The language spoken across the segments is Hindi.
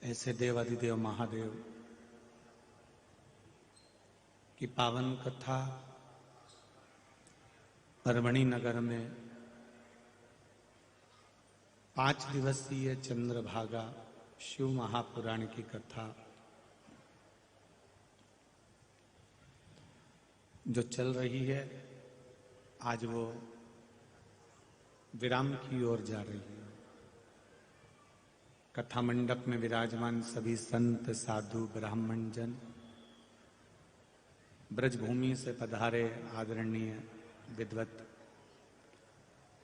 ऐसे देवाधिदेव महादेव की पावन कथा परभणी नगर में 5 दिवसीय चंद्रभागा शिव महापुराण की कथा जो चल रही है, आज वो विराम की ओर जा रही है। कथा मंडप में विराजमान सभी संत साधु ब्राह्मण जन, ब्रजभूमि से पधारे आदरणीय विद्वत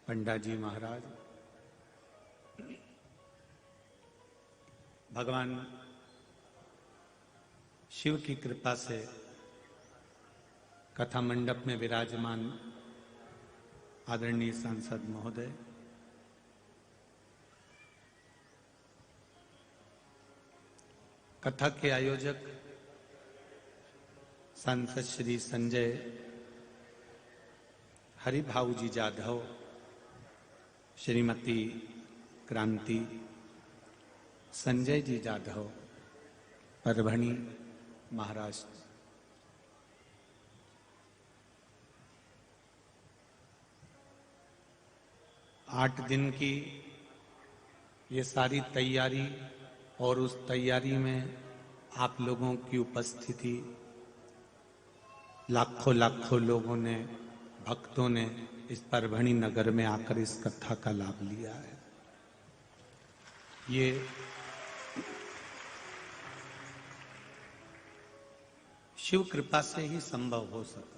पंडा जी महाराज, भगवान शिव की कृपा से कथा मंडप में विराजमान आदरणीय सांसद महोदय, कथा के आयोजक सांसद श्री संजय हरिभाऊ जी जाधव, श्रीमती क्रांति संजय जी जाधव, परभणी महाराष्ट्र। 8 दिन की ये सारी तैयारी और उस तैयारी में आप लोगों की उपस्थिति, लाखों लाखों लोगों ने, भक्तों ने इस परभणी नगर में आकर इस कथा का लाभ लिया है। ये शिव कृपा से ही संभव हो सका।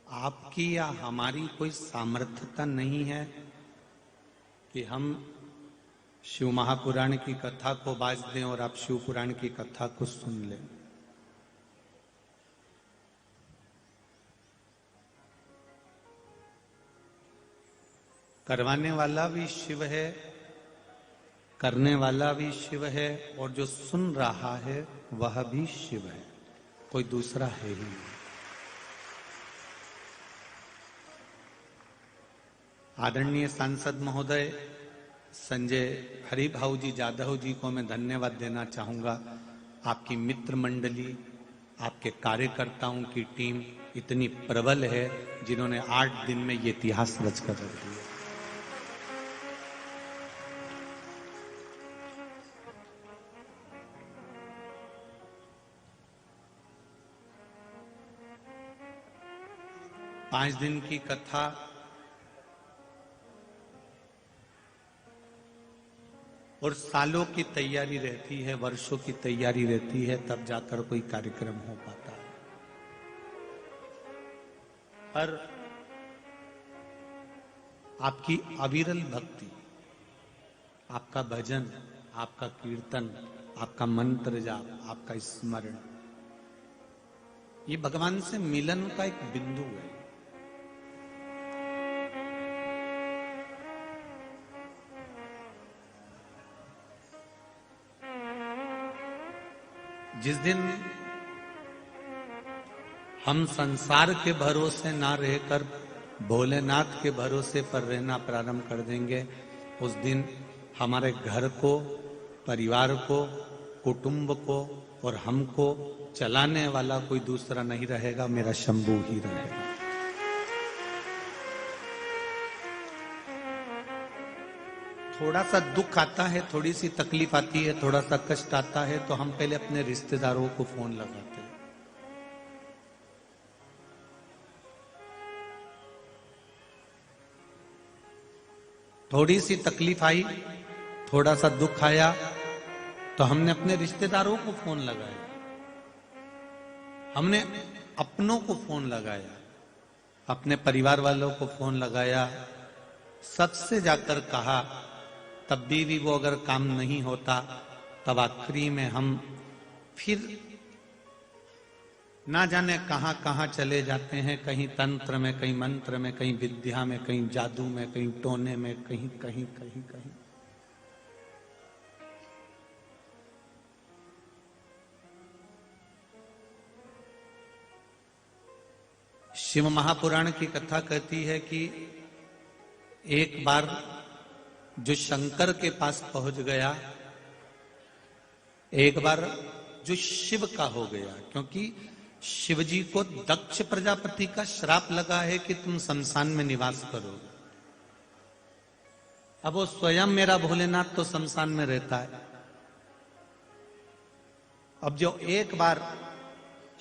आपकी या हमारी कोई सामर्थ्यता नहीं है कि हम शिव महापुराण की कथा को बाज दें और आप शिव पुराण की कथा को सुन लें। करवाने वाला भी शिव है, करने वाला भी शिव है, और जो सुन रहा है वह भी शिव है, कोई दूसरा है ही नहीं। आदरणीय सांसद महोदय संजय हरिभाऊ जी जाधव जी को मैं धन्यवाद देना चाहूंगा। आपकी मित्र मंडली, आपके कार्यकर्ताओं की टीम इतनी प्रबल है जिन्होंने 8 दिन में ये इतिहास रचकर रख दिया। पांच दिन की कथा और सालों की तैयारी रहती है, वर्षों की तैयारी रहती है, तब जाकर कोई कार्यक्रम हो पाता है। पर आपकी अविरल भक्ति, आपका भजन, आपका कीर्तन, आपका मंत्र जाप, आपका स्मरण, ये भगवान से मिलन का एक बिंदु है। जिस दिन हम संसार के भरोसे ना रहकर भोलेनाथ के भरोसे पर रहना प्रारंभ कर देंगे, उस दिन हमारे घर को, परिवार को, कुटुंब को और हमको चलाने वाला कोई दूसरा नहीं रहेगा, मेरा शंभू ही रहेगा। थोड़ा सा दुख आता है, थोड़ी सी तकलीफ आती है, थोड़ा सा कष्ट आता है, तो हम पहले अपने रिश्तेदारों को फोन लगाते हैं। थोड़ी सी तकलीफ आई, थोड़ा सा दुख आया, तो हमने अपने रिश्तेदारों को फोन लगाया, हमने अपनों को फोन लगाया, अपने परिवार वालों को फोन लगाया, सबसे जाकर कहा। तब भी वो अगर काम नहीं होता, तब आखिरी में हम फिर ना जाने कहां कहां चले जाते हैं, कहीं तंत्र में, कहीं मंत्र में, कहीं विद्या में, कहीं जादू में, कहीं टोने में, कहीं कहीं कहीं कहीं। शिव महापुराण की कथा कहती है कि एक बार जो शंकर के पास पहुंच गया, एक बार जो शिव का हो गया, क्योंकि शिव जी को दक्ष प्रजापति का श्राप लगा है कि तुम शमशान में निवास करोगे। अब वो स्वयं मेरा भोलेनाथ तो शमशान में रहता है। अब जो एक बार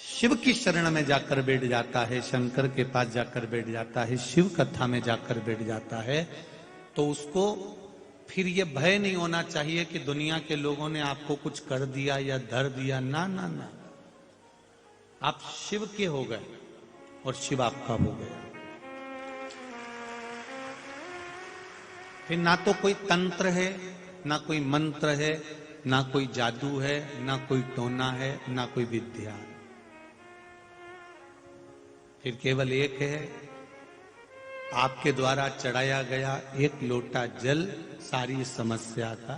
शिव की शरण में जाकर बैठ जाता है, शंकर के पास जाकर बैठ जाता है, शिव कथा में जाकर बैठ जाता है, तो उसको फिर ये भय नहीं होना चाहिए कि दुनिया के लोगों ने आपको कुछ कर दिया या धर दिया। ना ना ना, आप शिव के हो गए और शिव आपका हो गया। फिर ना तो कोई तंत्र है, ना कोई मंत्र है, ना कोई जादू है, ना कोई टोना है, ना कोई विद्या है। फिर केवल एक है, आपके द्वारा चढ़ाया गया एक लोटा जल सारी समस्या का,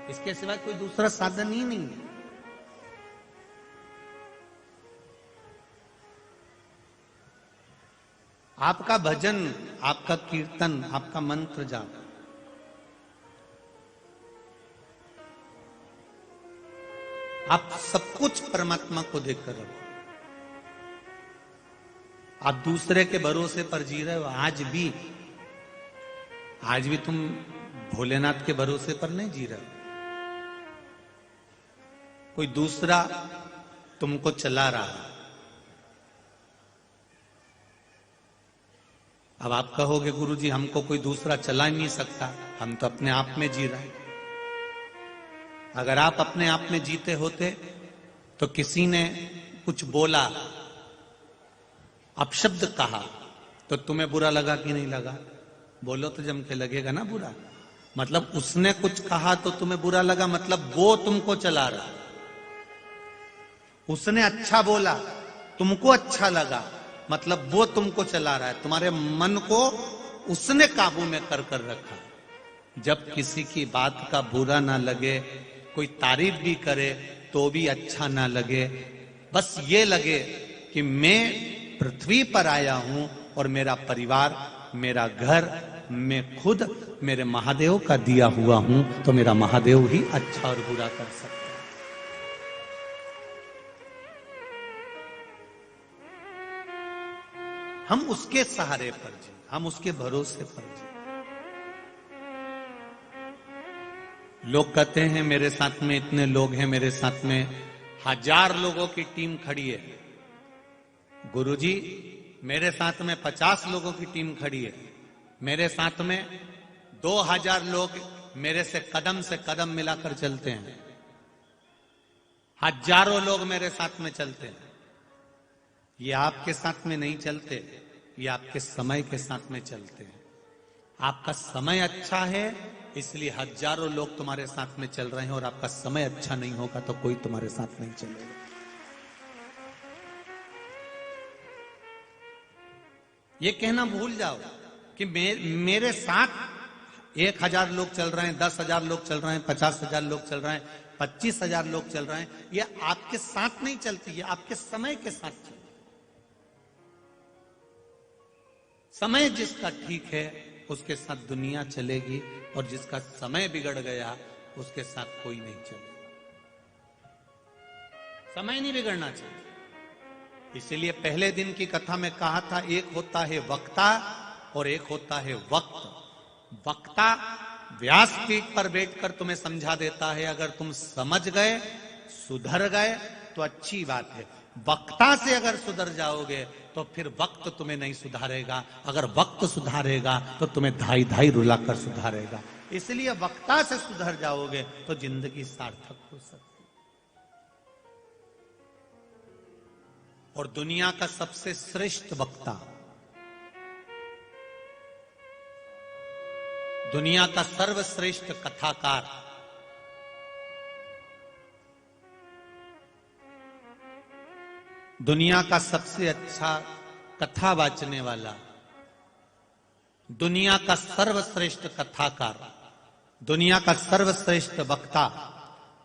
इसके सिवा कोई दूसरा साधन ही नहीं है। आपका भजन, आपका कीर्तन, आपका मंत्र जाप, आप सब कुछ परमात्मा को देखकर रखो। आप दूसरे के भरोसे पर जी रहे हो। आज भी तुम भोलेनाथ के भरोसे पर नहीं जी रहे हो। कोई दूसरा तुमको चला रहा है। अब आप कहोगे गुरुजी हमको कोई दूसरा चला नहीं सकता, हम तो अपने आप में जी रहे हैं। अगर आप अपने आप में जीते होते तो किसी ने कुछ बोला, अपशब्द कहा, तो तुम्हें बुरा लगा कि नहीं लगा? बोलो तो जम के लगेगा ना बुरा। मतलब उसने कुछ कहा तो तुम्हें बुरा लगा, मतलब वो तुमको चला रहा। उसने अच्छा बोला, तुमको अच्छा लगा, मतलब वो तुमको चला रहा है। तुम्हारे मन को उसने काबू में कर कर रखा। जब किसी की बात का बुरा ना लगे, कोई तारीफ भी करे तो भी अच्छा ना लगे, बस ये लगे कि मैं पृथ्वी पर आया हूं और मेरा परिवार, मेरा घर, मैं खुद मेरे महादेव का दिया हुआ हूं, तो मेरा महादेव ही अच्छा और बुरा कर सकता है। हम उसके सहारे पर जी, हम उसके भरोसे पर जी। लोग कहते हैं मेरे साथ में इतने लोग हैं, मेरे साथ में 1000 लोगों की टीम खड़ी है। गुरुजी मेरे साथ में 50 लोगों की टीम खड़ी है। मेरे साथ में 2000 लोग मेरे से कदम मिलाकर चलते हैं। हजारों लोग मेरे साथ में चलते हैं। ये आपके साथ में नहीं चलते, ये आपके समय के साथ में चलते हैं। आपका समय अच्छा है इसलिए हजारों लोग तुम्हारे साथ में चल रहे हैं, और आपका समय अच्छा नहीं होगा तो कोई तुम्हारे साथ नहीं चलेगा। ये कहना भूल जाओ कि मेरे साथ 1000 लोग चल रहे हैं, 10,000 लोग चल रहे हैं, 50,000 लोग चल रहे हैं, 25,000 लोग चल रहे हैं, ये आपके साथ नहीं चलती, ये आपके समय के साथ चलती। समय जिसका ठीक है उसके साथ दुनिया चलेगी, और जिसका समय बिगड़ गया उसके साथ कोई नहीं चलेगा। समय नहीं बिगड़ना चाहिए। इसीलिए पहले दिन की कथा में कहा था, एक होता है वक्ता और एक होता है वक्त। वक्ता व्यास पीठ पर बैठकर तुम्हें समझा देता है, अगर तुम समझ गए, सुधर गए तो अच्छी बात है। वक्ता से अगर सुधर जाओगे तो फिर वक्त तुम्हें नहीं सुधारेगा, अगर वक्त सुधारेगा तो तुम्हें धाई धाई रुलाकर सुधारेगा। इसलिए वक्ता से सुधर जाओगे तो जिंदगी सार्थक हो सकती। और दुनिया का सबसे श्रेष्ठ वक्ता, दुनिया का सर्वश्रेष्ठ कथाकार, दुनिया का सबसे अच्छा कथा वाचने वाला, दुनिया का सर्वश्रेष्ठ कथाकार, दुनिया का सर्वश्रेष्ठ वक्ता,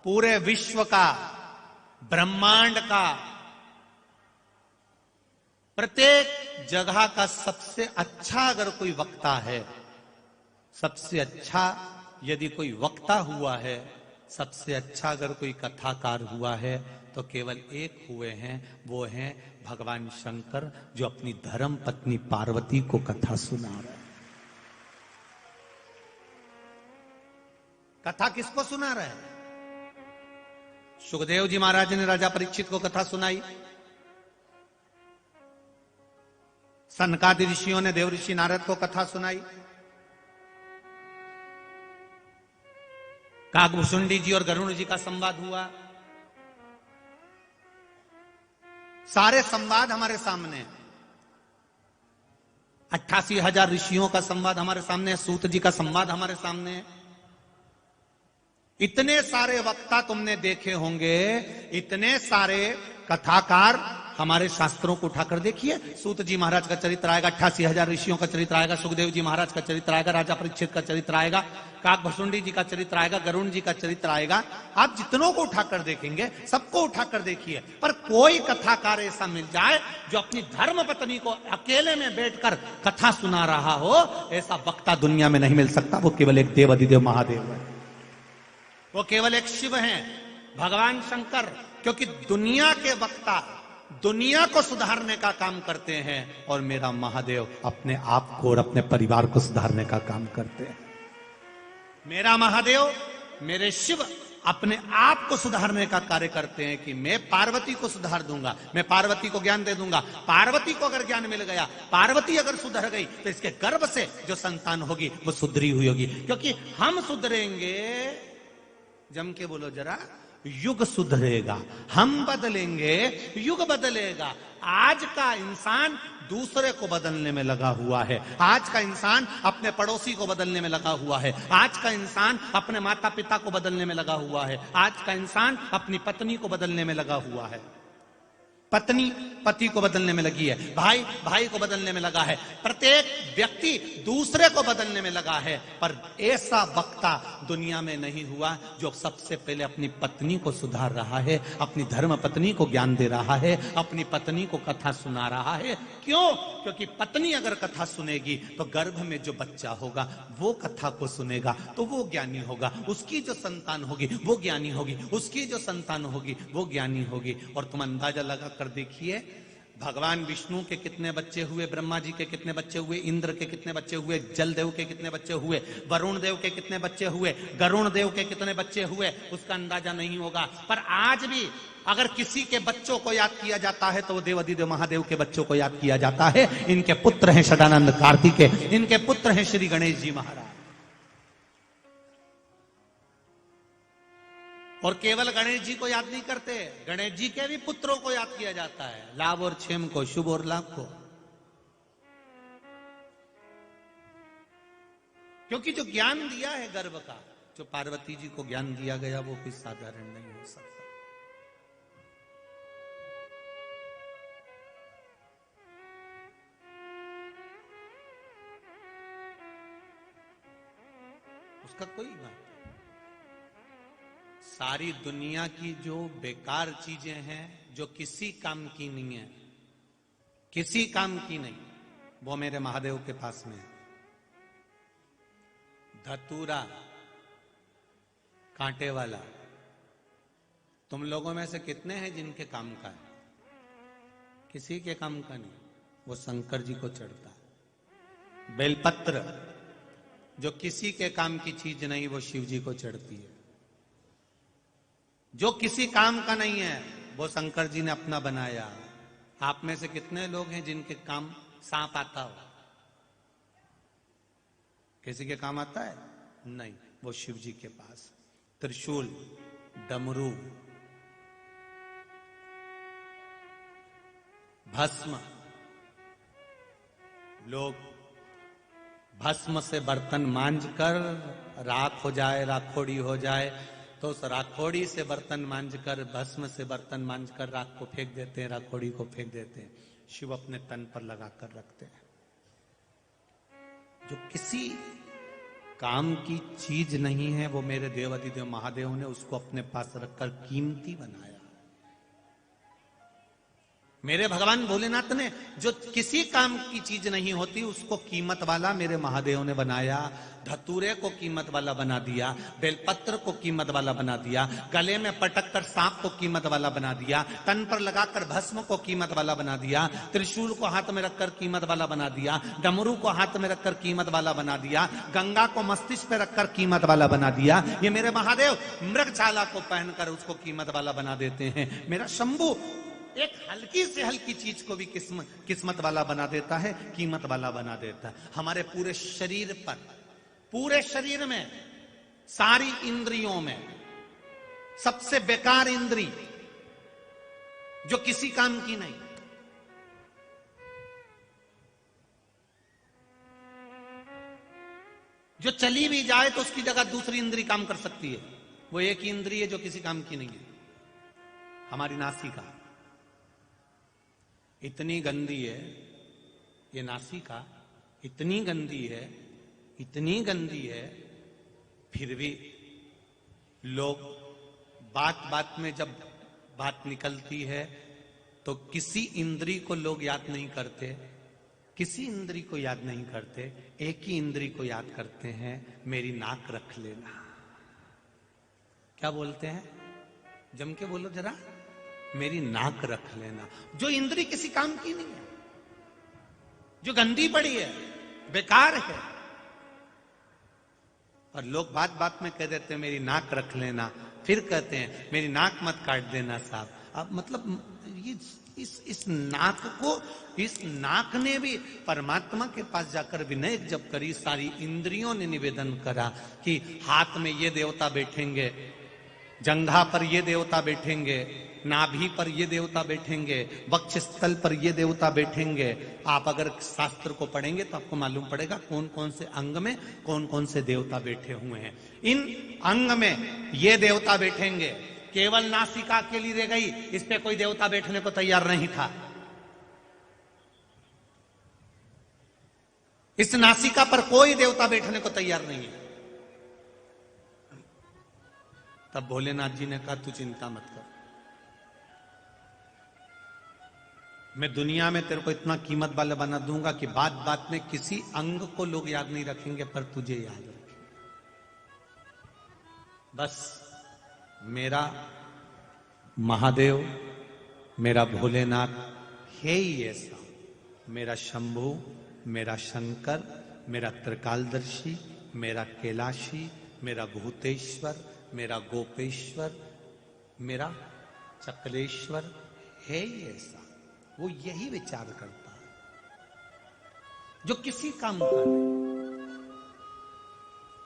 पूरे विश्व का, ब्रह्मांड का प्रत्येक जगह का सबसे अच्छा अगर कोई वक्ता है, सबसे अच्छा यदि कोई वक्ता हुआ है, सबसे अच्छा अगर कोई कथाकार हुआ है, तो केवल एक हुए हैं, वो हैं भगवान शंकर, जो अपनी धर्म पत्नी पार्वती को कथा सुना रहे हैं। कथा किसको सुना रहे हैं? सुखदेव जी महाराज ने राजा परीक्षित को कथा सुनाई, सनकादि ऋषियों ने देव ऋषि नारद को कथा सुनाई, काकभुसुंडी जी और गरुण जी का संवाद हुआ। सारे संवाद हमारे सामने, 88,000 ऋषियों का संवाद हमारे सामने है, सूत जी का संवाद हमारे सामने है। इतने सारे वक्ता तुमने देखे होंगे, इतने सारे कथाकार हमारे शास्त्रों को उठाकर देखिए। सूत जी महाराज का चरित्र आएगा, 88,000 ऋषियों का चरित्र आएगा, सुखदेव जी महाराज का चरित्र आएगा, राजा परीक्षित का चरित्र आएगा, काकभुसुंडी जी का चरित्र आएगा, गरुण जी का चरित्र आएगा। आप जितनों को उठाकर देखेंगे, सबको उठाकर देखिए, पर कोई कथाकार ऐसा मिल जाए जो अपनी धर्म पत्नी को अकेले में बैठकर कथा सुना रहा हो, ऐसा वक्ता दुनिया में नहीं मिल सकता। वो केवल एक देव अधिदेव महादेव है, वो केवल एक शिव हैं, भगवान शंकर। क्योंकि दुनिया के वक्ता दुनिया को सुधारने का काम करते हैं, और मेरा महादेव अपने आप को और अपने परिवार को सुधारने का काम करते हैं। मेरा महादेव, मेरे शिव अपने आप को सुधारने का कार्य करते हैं कि मैं पार्वती को सुधार दूंगा, मैं पार्वती को ज्ञान दे दूंगा। पार्वती को अगर ज्ञान मिल गया, पार्वती अगर सुधर गई, तो इसके गर्भ से जो संतान होगी वो सुधरी हुई होगी। क्योंकि हम सुधरेंगे, जम के बोलो जरा, युग सुधरेगा। हम बदलेंगे, युग बदलेगा। आज का इंसान दूसरे को बदलने में लगा हुआ है, आज का इंसान अपने पड़ोसी को बदलने में लगा हुआ है, आज का इंसान अपने माता पिता को बदलने में लगा हुआ है, आज का इंसान अपनी पत्नी को बदलने में लगा हुआ है, पत्नी पति को बदलने में लगी है, भाई भाई को बदलने में लगा है, प्रत्येक व्यक्ति दूसरे को बदलने में लगा है। पर ऐसा वक्ता दुनिया में नहीं हुआ जो सबसे पहले अपनी पत्नी को सुधार रहा है, अपनी धर्म पत्नी को ज्ञान दे रहा है, अपनी पत्नी को कथा सुना रहा है। क्यों? क्योंकि पत्नी अगर कथा सुनेगी तो गर्भ में जो बच्चा होगा वो कथा को सुनेगा, तो वो ज्ञानी होगा, उसकी जो संतान होगी वो ज्ञानी होगी, उसकी जो संतान होगी वो ज्ञानी होगी। और तुम अंदाजा लगा कर देखिए, भगवान विष्णु के कितने बच्चे हुए, ब्रह्मा जी के कितने बच्चे हुए, इंद्र के कितने बच्चे हुए, जल देव के कितने बच्चे हुए, वरुण देव के कितने बच्चे हुए, गरुण देव के कितने बच्चे हुए, उसका अंदाजा नहीं होगा। पर आज भी अगर किसी के बच्चों को याद किया जाता है तो वो देव अधिदेव महादेव के बच्चों को याद किया जाता है। इनके पुत्र हैं सदानंद कार्तिकेय, इनके पुत्र हैं श्री गणेश जी महाराज। और केवल गणेश जी को याद नहीं करते, गणेश जी के भी पुत्रों को याद किया जाता है, लाभ और क्षेम को, शुभ और लाभ को। क्योंकि जो ज्ञान दिया है गर्भ का, जो पार्वती जी को ज्ञान दिया गया, वो कोई साधारण नहीं हो सकता। उसका कोई बात। सारी दुनिया की जो बेकार चीजें हैं, जो किसी काम की नहीं है, किसी काम की नहीं, वो मेरे महादेव के पास में है। धतूरा कांटे वाला, तुम लोगों में से कितने हैं जिनके काम का है? किसी के काम का नहीं, वो शंकर जी को चढ़ता है। बेलपत्र जो किसी के काम की चीज नहीं, वो शिव जी को चढ़ती है। जो किसी काम का नहीं है वो शंकर जी ने अपना बनाया। आप में से कितने लोग हैं जिनके काम सांप आता हो? किसी के काम आता है? नहीं, वो शिव जी के पास। त्रिशूल, डमरू, भस्म, लोग भस्म से बर्तन मांजकर राख हो जाए, राखोड़ी हो जाए, तो उस राखोड़ी से बर्तन मांजकर, भस्म से बर्तन मांजकर राख को फेंक देते हैं, राखोड़ी को फेंक देते हैं। शिव अपने तन पर लगाकर रखते हैं। जो किसी काम की चीज नहीं है, वो मेरे देव अधिदेव महादेव ने उसको अपने पास रखकर कीमती बनाया। मेरे भगवान भोलेनाथ ने जो किसी काम की चीज नहीं होती उसको कीमत वाला मेरे महादेव ने बनाया। धतूरे को कीमत वाला बना दिया, बेलपत्र को कीमत वाला बना दिया, गले में पटक कर सांप को कीमत वाला बना दिया, तन पर लगाकर भस्म को कीमत वाला बना दिया, त्रिशूल को हाथ में रखकर कीमत वाला बना दिया, डमरू को हाथ में रखकर कीमत वाला बना दिया, गंगा को मस्तिष्क पे रखकर कीमत वाला बना दिया। ये मेरे महादेव मृगछाला को पहनकर उसको कीमत वाला बना देते हैं। मेरा शंभू एक हल्की से हल्की चीज को भी किस्मत वाला बना देता है, कीमत वाला बना देता है। हमारे पूरे शरीर पर, पूरे शरीर में, सारी इंद्रियों में सबसे बेकार इंद्री जो किसी काम की नहीं, जो चली भी जाए तो उसकी जगह दूसरी इंद्री काम कर सकती है, वो एक ही इंद्री है जो किसी काम की नहीं है, हमारी नासिका। इतनी गंदी है ये नासिका, इतनी गंदी है, इतनी गंदी है, फिर भी लोग बात बात में जब बात निकलती है तो किसी इंद्री को लोग याद नहीं करते, किसी इंद्री को याद नहीं करते, एक ही इंद्री को याद करते हैं, मेरी नाक रख लेना। क्या बोलते हैं? जम के बोलो जरा, मेरी नाक रख लेना। जो इंद्री किसी काम की नहीं है, जो गंदी पड़ी है, बेकार है, और लोग बात बात में कह देते हैं मेरी नाक रख लेना, फिर कहते हैं मेरी नाक मत काट देना साहब। अब मतलब ये इस नाक को, इस नाक ने भी परमात्मा के पास जाकर विनय जब करी, सारी इंद्रियों ने निवेदन करा कि हाथ में ये देवता बैठेंगे, जंघा पर ये देवता बैठेंगे, नाभि पर ये देवता बैठेंगे, वक्षस्थल पर ये देवता बैठेंगे। आप अगर शास्त्र को पढ़ेंगे तो आपको मालूम पड़ेगा कौन कौन से अंग में कौन कौन से देवता बैठे हुए हैं। इन अंग में ये देवता बैठेंगे, केवल नासिका के लिए रह गई, इस पे कोई देवता बैठने को तैयार नहीं था। इस नासिका पर कोई देवता बैठने को तैयार नहीं है। तब भोलेनाथ जी ने कहा तू चिंता मत कर, मैं दुनिया में तेरे को इतना कीमत वाला बना दूंगा कि बात बात में किसी अंग को लोग याद नहीं रखेंगे पर तुझे याद रखेंगे। बस मेरा महादेव, मेरा भोलेनाथ है ही ऐसा, मेरा शंभू, मेरा शंकर, मेरा त्रिकालदर्शी, मेरा कैलाशी, मेरा भूतेश्वर, मेरा गोपेश्वर, मेरा चकलेश्वर है ही ऐसा। वो यही विचार करता है जो किसी काम का नहीं।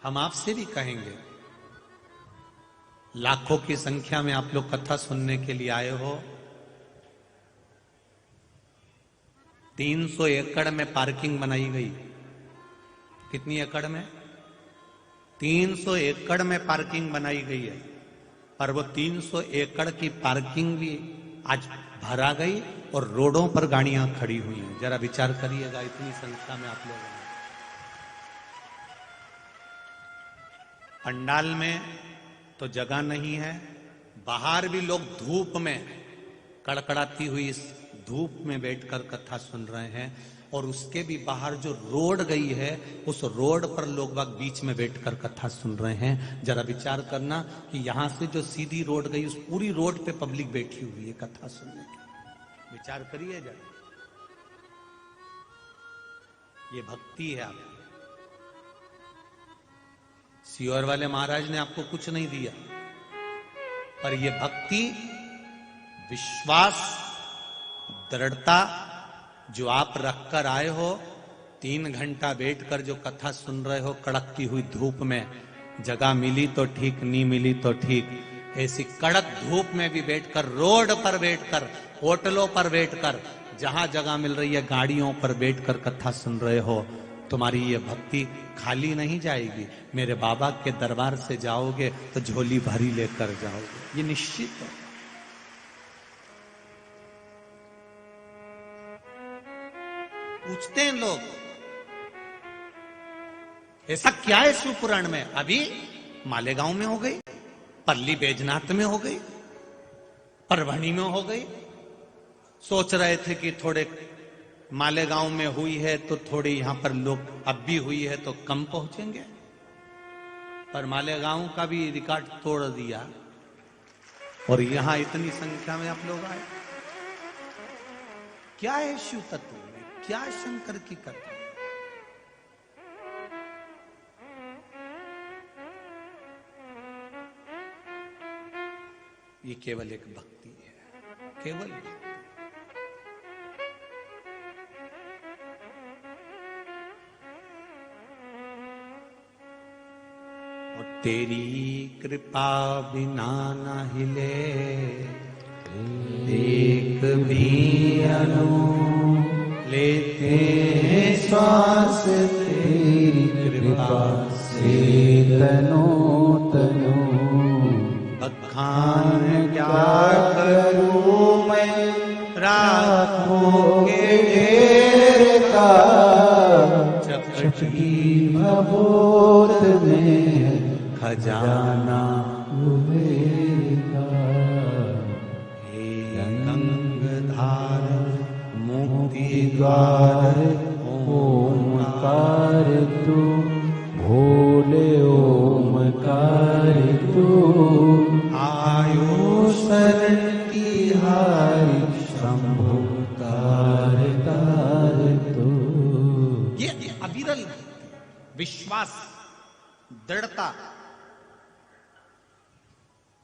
हम आपसे भी कहेंगे, लाखों की संख्या में आप लोग कथा सुनने के लिए आए हो, 300 एकड़ में पार्किंग बनाई गई। कितनी एकड़ में? 300 एकड़ में पार्किंग बनाई गई है, पर वो 300 एकड़ की पार्किंग भी आज भरा गई और रोडों पर गाड़ियां खड़ी हुई हैं। जरा विचार करिएगा, इतनी संख्या में आप लोग हैं। पंडाल में तो जगह नहीं है, बाहर भी लोग धूप में, कड़कड़ाती हुई इस धूप में बैठकर कथा सुन रहे हैं, और उसके भी बाहर जो रोड गई है उस रोड पर लोग बाग बीच में बैठकर कथा सुन रहे हैं। जरा विचार करना कि यहां से जो सीधी रोड गई उस पूरी रोड पे पब्लिक बैठी हुई है कथा सुनने की। विचार करिए जरा, ये भक्ति है आपकी। सियोर वाले महाराज ने आपको कुछ नहीं दिया, पर यह भक्ति, विश्वास, दृढ़ता जो आप रखकर आए हो, 3 घंटा बैठकर जो कथा सुन रहे हो कड़कती हुई धूप में, जगह मिली तो ठीक, नहीं मिली तो ठीक, ऐसी कड़क धूप में भी बैठकर, रोड पर बैठकर, होटलों पर बैठकर, जहां जगह मिल रही है गाड़ियों पर बैठकर कथा सुन रहे हो, तुम्हारी ये भक्ति खाली नहीं जाएगी। मेरे बाबा के दरबार से जाओगे तो झोली भरी लेकर जाओगे, ये निश्चित है। पूछते हैं लोग ऐसा क्या है शिवपुराण में? अभी मालेगांव में हो गई, परली बैजनाथ में हो गई, परभणी में हो गई, सोच रहे थे कि थोड़े मालेगांव में हुई है तो थोड़ी यहां पर लोग अब भी हुई है तो कम पहुंचेंगे, पर मालेगांव का भी रिकॉर्ड तोड़ दिया और यहां इतनी संख्या में आप लोग आए। क्या है शिव तत्व में, क्या शंकर की कथा? ये केवल एक भक्ति है, केवल भक्ति। और तेरी कृपा बिना न हिले एक भी अनु लेते श्वास, तेरी कृपा से तनो तनो बखान क्या करूं मैं राखोगे ढेर का, चपटी भभूत में खजाना हुएगा। हे गंगाधार मुक्ति द्वार ओमकार तू, भोले ओमकार तू, आयुष्मान की हारी शंभु तार तार तू। ये अविरल विश्वास, दृढ़ता।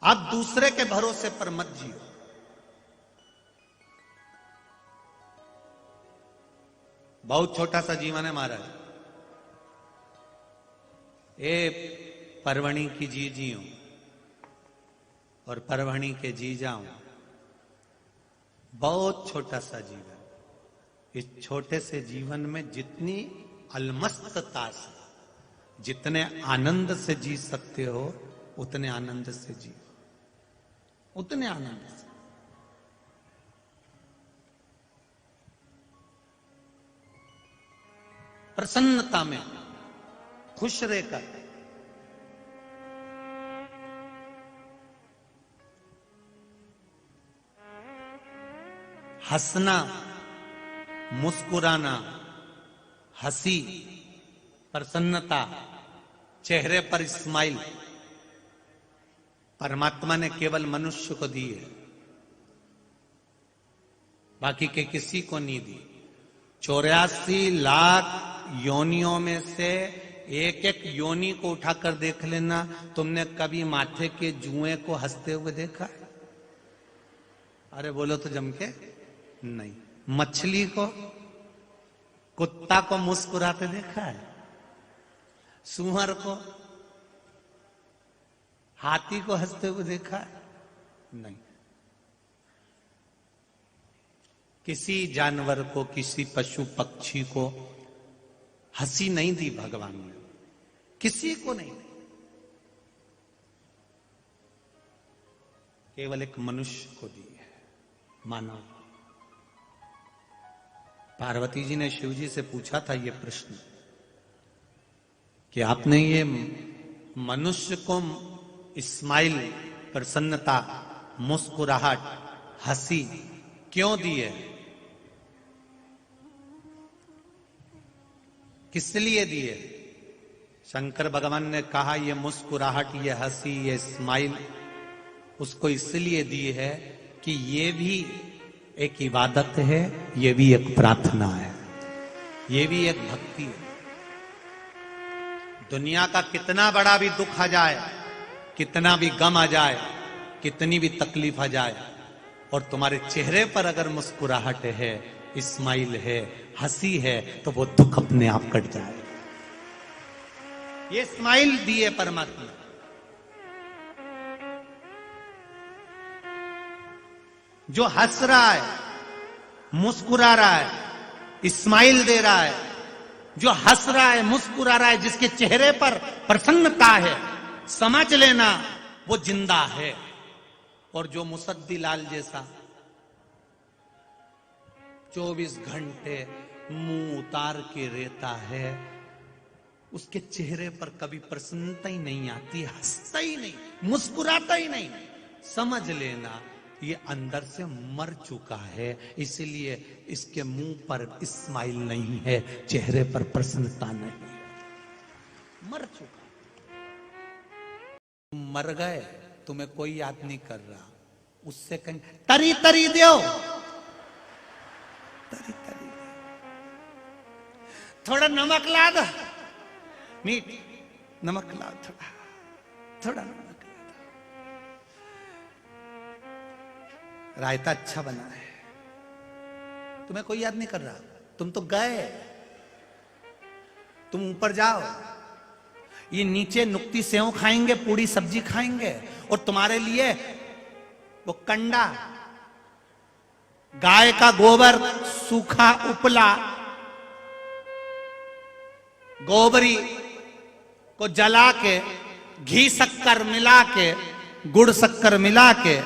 आप दूसरे के भरोसे पर मत जियो। बहुत छोटा सा जीवन है महाराज। ए परवणी की जी जियो और परवणी के जी जाऊं, बहुत छोटा सा जीवन। इस छोटे से जीवन में जितनी अलमस्तता से, जितने आनंद से जी सकते हो उतने आनंद से जी, उतने आनंद से। प्रसन्नता में खुश रहकर हंसना, मुस्कुराना, हंसी, प्रसन्नता, चेहरे पर स्माइल परमात्मा ने केवल मनुष्य को दी है, बाकी के किसी को नहीं दी। 84 लाख योनियों में से एक एक योनि को उठाकर देख लेना। तुमने कभी माथे के जुए को हंसते हुए देखा है? अरे बोलो तो जम के नहीं। मछली को, कुत्ता को मुस्कुराते देखा है? सुअर को, हाथी को हंसते हुए देखा है? नहीं। किसी जानवर को, किसी पशु पक्षी को हंसी नहीं दी भगवान ने, किसी को नहीं दी। केवल एक मनुष्य को दी है, मानव। पार्वती जी ने शिव जी से पूछा था ये प्रश्न कि आपने ये मनुष्य को स्माइल, प्रसन्नता, मुस्कुराहट, हंसी क्यों दी है? किस लिए दी है? शंकर भगवान ने कहा ये मुस्कुराहट, ये हंसी, ये स्माइल उसको इसलिए दी है कि ये भी एक इबादत है, ये भी एक प्रार्थना है, ये भी एक भक्ति है। दुनिया का कितना बड़ा भी दुख आ जाए, कितना भी गम आ जाए, कितनी भी तकलीफ आ जाए, और तुम्हारे चेहरे पर अगर मुस्कुराहट है, स्माइल है, हंसी है, तो वो दुख अपने आप कट जाए। ये स्माइल दी है परमात्मा। जो हंस रहा है, मुस्कुरा रहा है, स्माइल दे रहा है, जो हंस रहा है, मुस्कुरा रहा है, जिसके चेहरे पर प्रसन्नता है, समझ लेना वो जिंदा है। और जो मुसद्दी लाल जैसा 24 घंटे मुंह उतार के रहता है, उसके चेहरे पर कभी प्रसन्नता ही नहीं आती, हंसता ही नहीं, मुस्कुराता ही नहीं। समझ लेना ये अंदर से मर चुका है, इसलिए इसके मुंह पर स्माइल नहीं है, चेहरे पर प्रसन्नता नहीं है, मर चुका। तुम मर गए, तुम्हें कोई याद नहीं कर रहा, उससे कहीं तरी तरी दो, तरी तरी दो, थोड़ा नमक ला दो, मीठ नमक ला, थोड़ा थोड़ा नमक ला दो, रायता अच्छा बना है, तुम्हें कोई याद नहीं कर रहा, तुम तो गए, तुम ऊपर जाओ, ये नीचे नुक्ती सेव खाएंगे, पूरी सब्जी खाएंगे, और तुम्हारे लिए वो कंडा, गाय का गोबर, सूखा उपला, गोबरी को जला के, घी शक्कर मिला के, गुड़ शक्कर मिला के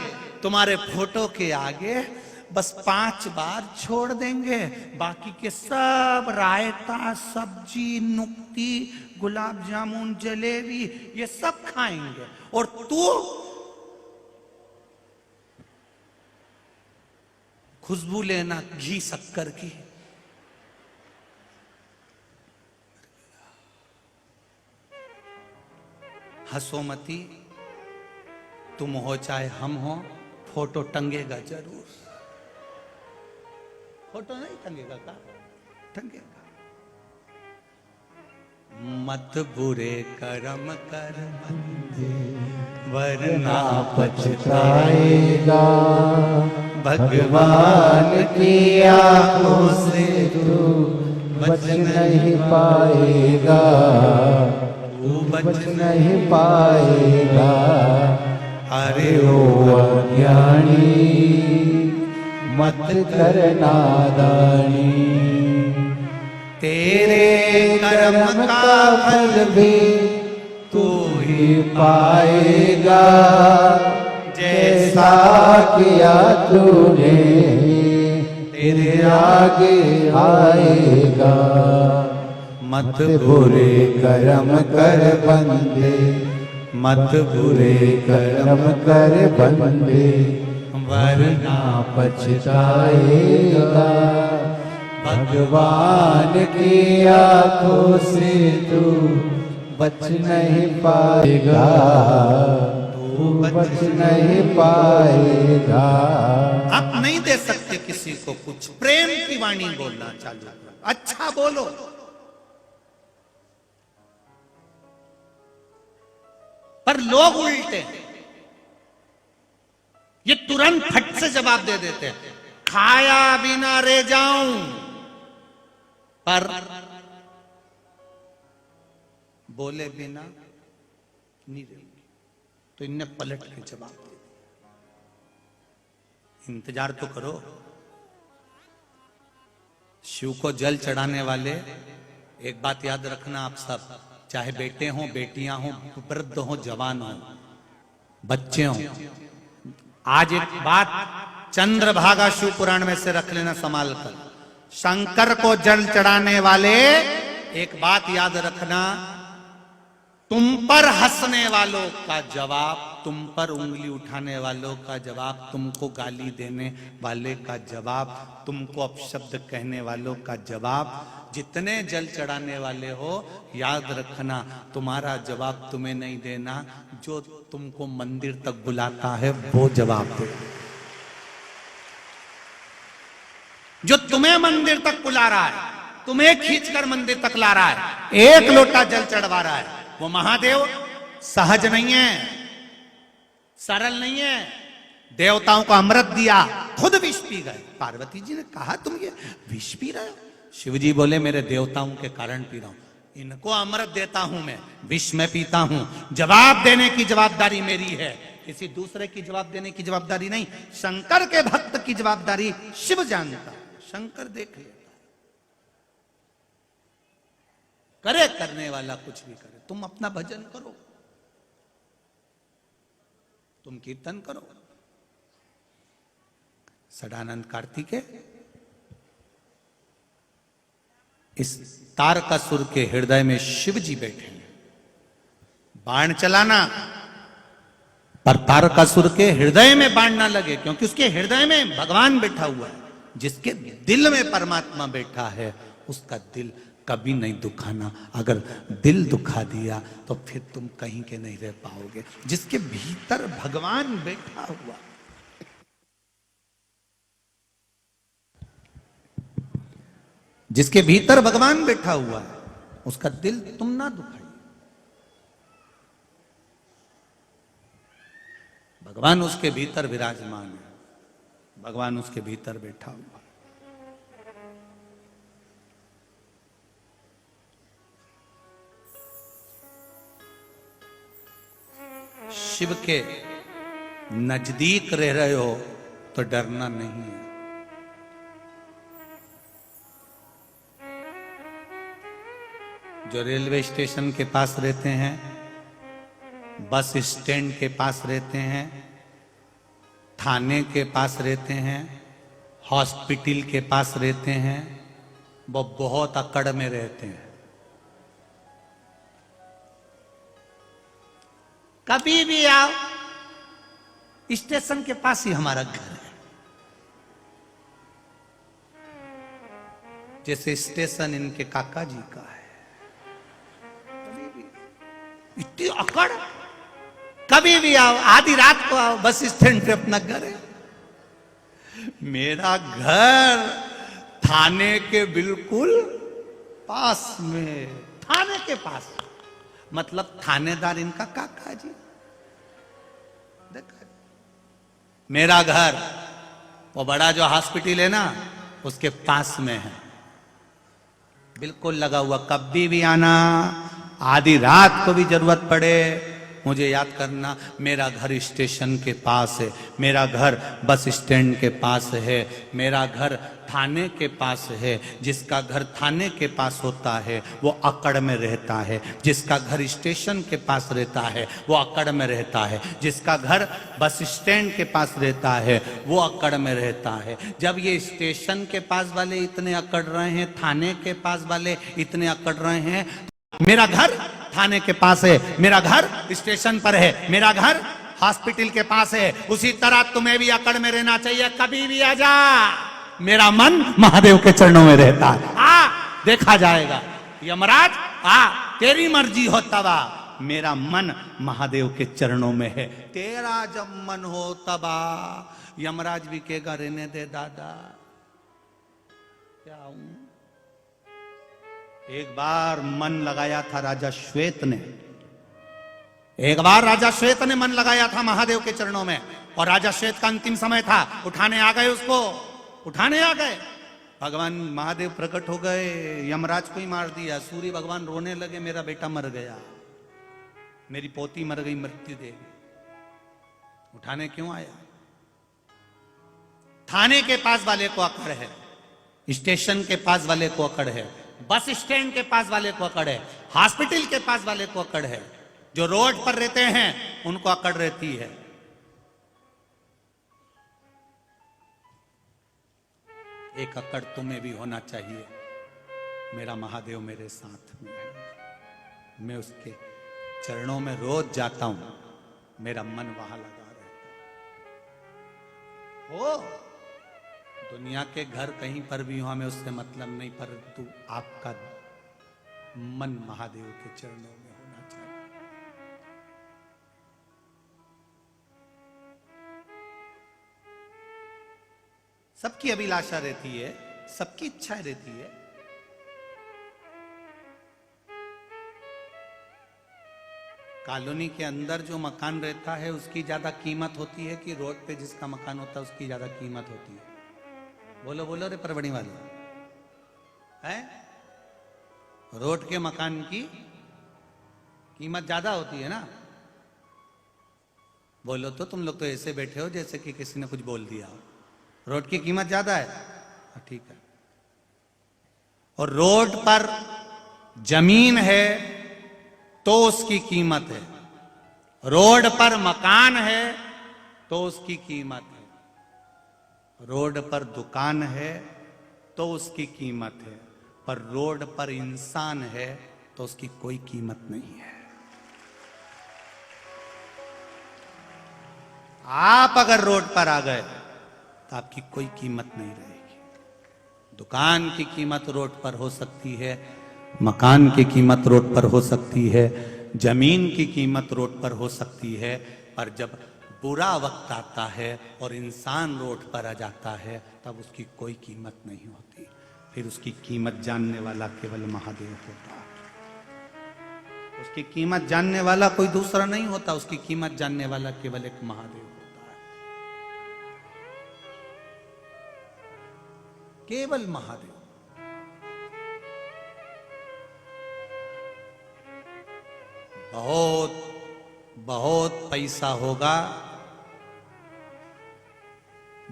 तुम्हारे फोटो के आगे बस 5 बार छोड़ देंगे, बाकी के सब रायता, सब्जी, नुक्ती, गुलाब जामुन, जलेबी, ये सब खाएंगे, और तू खुशबू लेना घी शक्कर की। हंसो मती, तुम हो चाहे हम हो, फोटो टंगेगा जरूर, फोटो नहीं टंगेगा का, टंगेगा। मत बुरे कर्म कर बंदे, वरना पछताएगा, भगवान की आंखों से तू बच नहीं पाएगा, बच नहीं पाएगा। अरे ओ अज्ञानी, मत कर नादानी, तेरे कर्म का फल भी तू ही पाएगा, जैसा किया तूने तेरे आगे आएगा। मत बुरे कर्म कर बंदे, मत बुरे कर्म कर बंदे, वरना पछताएगा, भगवान की आंखों से तू बच नहीं पाएगा, तू बच नहीं पाएगा। आप नहीं दे सकते किसी को कुछ, प्रेम की वाणी बोलना चालू, अच्छा बोलो, पर लोग उल्टे, ये तुरंत फट से जवाब दे देते हैं, खाया बिना रह जाऊं, पर बोले बिना नहीं रहेंगे। तो इनने पलट के जवाब दे दिया, इंतजार तो करो। शिव को जल चढ़ाने वाले, एक बात याद रखना आप सब, चाहे बेटे हों, बेटियां हों, वृद्ध हों, जवान हों, बच्चे हों, आज एक बात चंद्रभागा शिव पुराण में से रख लेना संभाल कर, शंकर को जल चढ़ाने वाले एक बात याद रखना, तुम पर हंसने वालों का जवाब, तुम पर उंगली उठाने वालों का जवाब, तुमको गाली देने वाले का जवाब, तुमको अपशब्द कहने वालों का जवाब, जितने जल चढ़ाने वाले हो, याद रखना तुम्हारा जवाब तुम्हें नहीं देना, जो तुमको मंदिर तक बुलाता है वो जवाब दे। जो तुम्हें मंदिर तक बुला रहा है, तुम्हें खींचकर मंदिर तक ला रहा है, एक लोटा जल चढ़वा रहा है, वो महादेव सहज नहीं है, सरल नहीं है। देवताओं को अमृत दिया, खुद विष पी गए। पार्वती जी ने कहा तुम ये विष पी रहे हो? शिव जी बोले मेरे देवताओं के कारण पी रहा हूं, इनको अमृत देता हूं मैं, विष में पीता हूं। जवाब देने की जवाबदारी मेरी है, किसी दूसरे की जवाब देने की जवाबदारी नहीं। शंकर के भक्त की जवाबदारी शिव जानता, शंकर देख लेता। करे करने वाला कुछ भी करे, तुम अपना भजन करो, तुम कीर्तन करो। सदानंद कार्तिकेय इस तारकासुर के हृदय में शिव जी बैठे हैं। बाण चलाना, पर तारकासुर के हृदय में बाण ना लगे, क्योंकि उसके हृदय में भगवान बैठा हुआ है। जिसके दिल में परमात्मा बैठा है उसका दिल कभी नहीं दुखाना। अगर दिल दुखा दिया तो फिर तुम कहीं के नहीं रह पाओगे। जिसके भीतर भगवान बैठा हुआ, जिसके भीतर भगवान बैठा हुआ है उसका दिल तुम ना दुखाइए। भगवान उसके भीतर विराजमान है, भगवान उसके भीतर बैठा हुआ। शिव के नजदीक रह रहे हो तो डरना नहीं है। जो रेलवे स्टेशन के पास रहते हैं, बस स्टैंड के पास रहते हैं, थाने के पास रहते हैं, हॉस्पिटल के पास रहते हैं, वो बहुत अकड़ में रहते हैं। कभी भी आओ, स्टेशन के पास ही हमारा घर है। जैसे स्टेशन इनके काका जी का है। इतनी अकड़, कभी भी आओ, आधी रात को आओ, बस स्टैंड पे अपना घर है। मेरा घर थाने के बिल्कुल पास में, थाने के पास, मतलब थानेदार इनका काका जी। देखा, मेरा घर वो बड़ा जो हॉस्पिटल है ना उसके पास में है, बिल्कुल लगा हुआ। कभी भी आना, आधी रात को भी जरूरत पड़े मुझे याद करना। मेरा घर स्टेशन के पास है, मेरा घर बस स्टैंड के पास है, मेरा घर थाने के पास है। जिसका घर थाने के पास होता है वो अकड़ में रहता है, जिसका घर स्टेशन के पास रहता है वो अकड़ में रहता है, जिसका घर बस स्टैंड के पास रहता है वो अकड़ में रहता है। जब ये स्टेशन के पास वाले इतने अकड़ रहे हैं, थाने के पास वाले इतने अकड़ रहे हैं, मेरा घर थाने के पास है, मेरा घर स्टेशन पर है, मेरा घर हॉस्पिटल के पास है। उसी तरह तुम्हें भी अकड़ में रहना चाहिए। कभी भी आ जा, मेरा मन महादेव के चरणों में रहता है। देखा जाएगा। यमराज तेरी मर्जी हो तब आ, मेरा मन महादेव के चरणों में है। तेरा जब मन हो तब आ। यमराज भी कहेगा रहने दे दादा, क्या हूं। एक बार मन लगाया था राजा श्वेत ने, एक बार राजा श्वेत ने मन लगाया था महादेव के चरणों में, और राजा श्वेत का अंतिम समय था, उठाने आ गए, उसको उठाने आ गए। भगवान महादेव प्रकट हो गए, यमराज को ही मार दिया। सूर्य भगवान रोने लगे, मेरा बेटा मर गया, मेरी पोती मर गई, मृत्यु दे। उठाने क्यों आया? थाने के पास वाले को अकड़ है, स्टेशन के पास वाले को अकड़ है, बस स्टैंड के पास वाले को अकड़ है, हॉस्पिटल के पास वाले को अकड़ है। जो रोड पर रहते हैं उनको अकड़ रहती है। एक अकड़ तुम्हें भी होना चाहिए। मेरा महादेव मेरे साथ में है, मैं उसके चरणों में रोज जाता हूं, मेरा मन वहां लगा रहता है। ओ दुनिया के घर कहीं पर भी हो, हमें उससे मतलब नहीं, परंतु आपका मन महादेव के चरणों में होना चाहिए। सबकी अभिलाषा रहती है, सबकी इच्छा रहती है। कॉलोनी के अंदर जो मकान रहता है उसकी ज्यादा कीमत होती है कि रोड पे जिसका मकान होता है उसकी ज्यादा कीमत होती है? बोलो बोलो रे परवड़ी वाले, है? रोड के मकान की कीमत ज्यादा होती है ना? बोलो तो, तुम लोग तो ऐसे बैठे हो जैसे कि किसी ने कुछ बोल दिया हो। रोड की कीमत ज्यादा है, ठीक है। और रोड पर जमीन है तो उसकी कीमत है, रोड पर मकान है तो उसकी कीमत है, रोड पर दुकान है तो उसकी कीमत है, पर रोड पर इंसान है तो उसकी कोई कीमत नहीं है। आप अगर रोड पर आ गए तो आपकी कोई कीमत नहीं रहेगी। दुकान की कीमत रोड पर हो सकती है, मकान की कीमत रोड पर हो सकती है, जमीन की कीमत रोड पर हो सकती है, पर जब बुरा वक्त आता है और इंसान रोड पर आ जाता है तब उसकी कोई कीमत नहीं होती। फिर उसकी कीमत जानने वाला केवल महादेव होता है। उसकी कीमत जानने वाला कोई दूसरा नहीं होता, उसकी कीमत जानने वाला केवल एक महादेव होता है, केवल महादेव। बहुत बहुत पैसा होगा,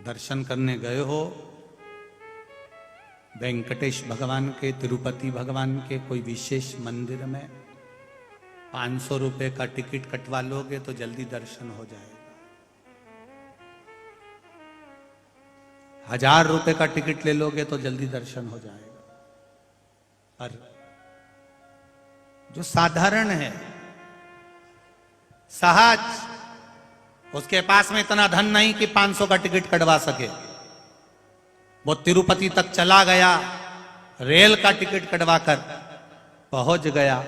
दर्शन करने गए हो वेंकटेश भगवान के, तिरुपति भगवान के कोई विशेष मंदिर में, 500 रुपए का टिकट कटवा लोगे तो जल्दी दर्शन हो जाएगा। 1000 रुपए का टिकट ले लोगे तो जल्दी दर्शन हो जाएगा। पर जो साधारण है, सहज, उसके पास में इतना धन नहीं कि 500 का टिकट कटवा सके, वो तिरुपति तक चला गया, रेल का टिकट कटवाकर पहुंच गया,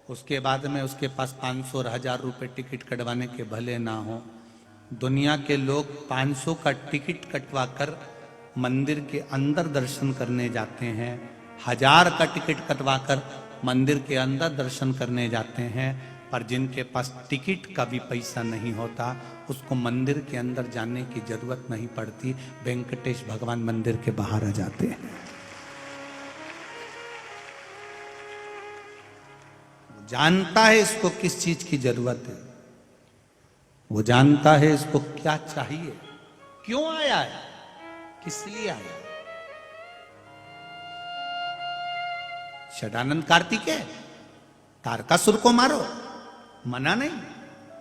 उसके बाद में उसके पास 500 और 1000 रुपए टिकट कटवाने के भले ना हो। दुनिया के लोग 500 का टिकट कटवाकर मंदिर के अंदर दर्शन करने जाते हैं, 1000 का टिकट कटवाकर मंदिर के अंदर दर्शन करने जाते हैं। पर जिनके पास टिकट का भी पैसा नहीं होता उसको मंदिर के अंदर जाने की जरूरत नहीं पड़ती, वेंकटेश भगवान मंदिर के बाहर आ जाते हैं। जानता है इसको किस चीज की जरूरत है, वो जानता है इसको क्या चाहिए, क्यों आया है, किस लिए आया है। षडानंद कार्तिकेय, तारकासुर को मारो, मना नहीं,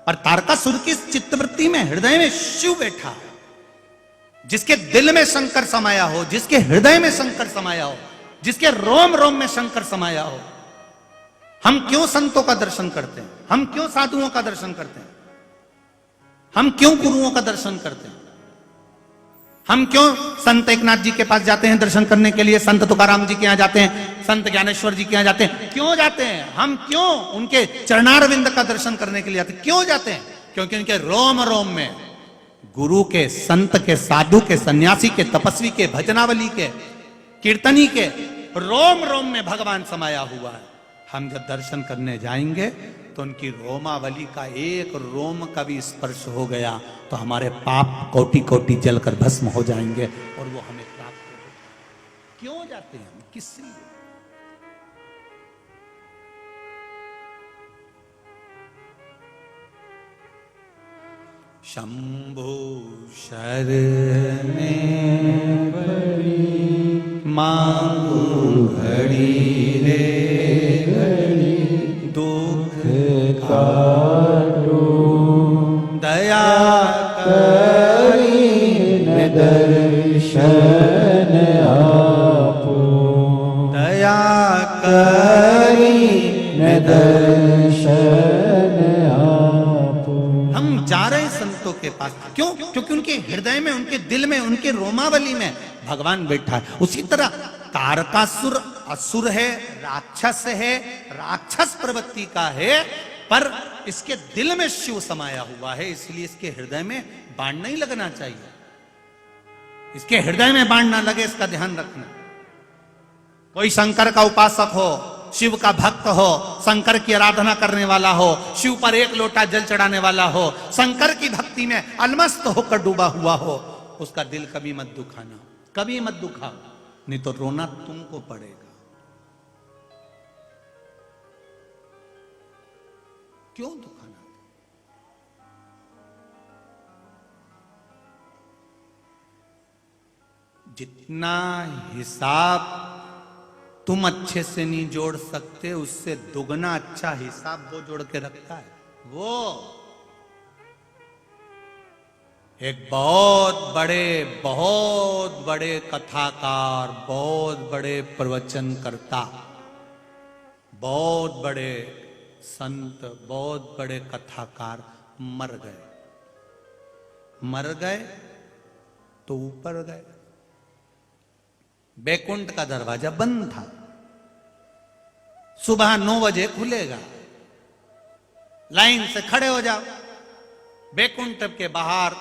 पर तारकासुर की चित्तवृत्ति में, हृदय में शिव बैठा है। जिसके दिल में शंकर समाया हो, जिसके हृदय में शंकर समाया हो, जिसके रोम रोम में शंकर समाया हो। हम क्यों संतों का दर्शन करते हैं, हम क्यों साधुओं का दर्शन करते हैं, हम क्यों गुरुओं का दर्शन करते हैं, हम क्यों संत एकनाथ जी के पास जाते हैं दर्शन करने के लिए, संत तुकाराम जी के यहां जाते हैं, संत ज्ञानेश्वर जी के यहां जाते हैं, क्यों जाते हैं? हम क्यों उनके चरणारविंद का दर्शन करने के लिए जाते हैं? क्यों जाते हैं? क्योंकि उनके रोम रोम में गुरु के, संत के, साधु के, सन्यासी के, तपस्वी के, भजनावली के, कीर्तनी के रोम रोम में भगवान समाया हुआ है। हम जब दर्शन करने जाएंगे तो उनकी रोमावली का एक रोम का भी स्पर्श हो गया तो हमारे पाप कोटि कोटि जलकर भस्म हो जाएंगे और वो हमें प्राप्त होगा। क्यों जाते हैं हम, किस लिए? शंभो शरणे बड़ी मांगू घड़ी रे घड़ी, दुख काटो दया करी न दर्शन आपो, दया करी न दर्शन आपो। हम जा रहे हैं संतों के पास, क्यों? क्योंकि उनके हृदय में, उनके दिल में, उनके रोमावली में भगवान बैठा है। उसी तरह तारकासुर असुर है, राक्षस है, राक्षस प्रवृत्ति का है, पर इसके दिल में शिव समाया हुआ है, इसलिए इसके हृदय में बाण नहीं लगना चाहिए। इसके हृदय में बाण ना लगे, इसका ध्यान रखना। कोई शंकर का उपासक हो, शिव का भक्त हो, शंकर की आराधना करने वाला हो, शिव पर एक लोटा जल चढ़ाने वाला हो, शंकर की भक्ति में अलमस्त होकर डूबा हुआ हो, उसका दिल कभी मत दुखाना, कभी मत दुखाओ, नहीं तो रोना तुमको पड़ेगा। क्यों दुखाना? जितना हिसाब तुम अच्छे से नहीं जोड़ सकते, उससे दुगना अच्छा हिसाब वो जोड़ के रखता है। वो एक बहुत बड़े कथाकार, बहुत बड़े प्रवचनकर्ता, बहुत बड़े संत, बहुत बड़े कथाकार मर गए। मर गए तो ऊपर गए। बैकुंठ का दरवाजा बंद था। सुबह 9 बजे खुलेगा, लाइन से खड़े हो जाओ। बैकुंठ के बाहर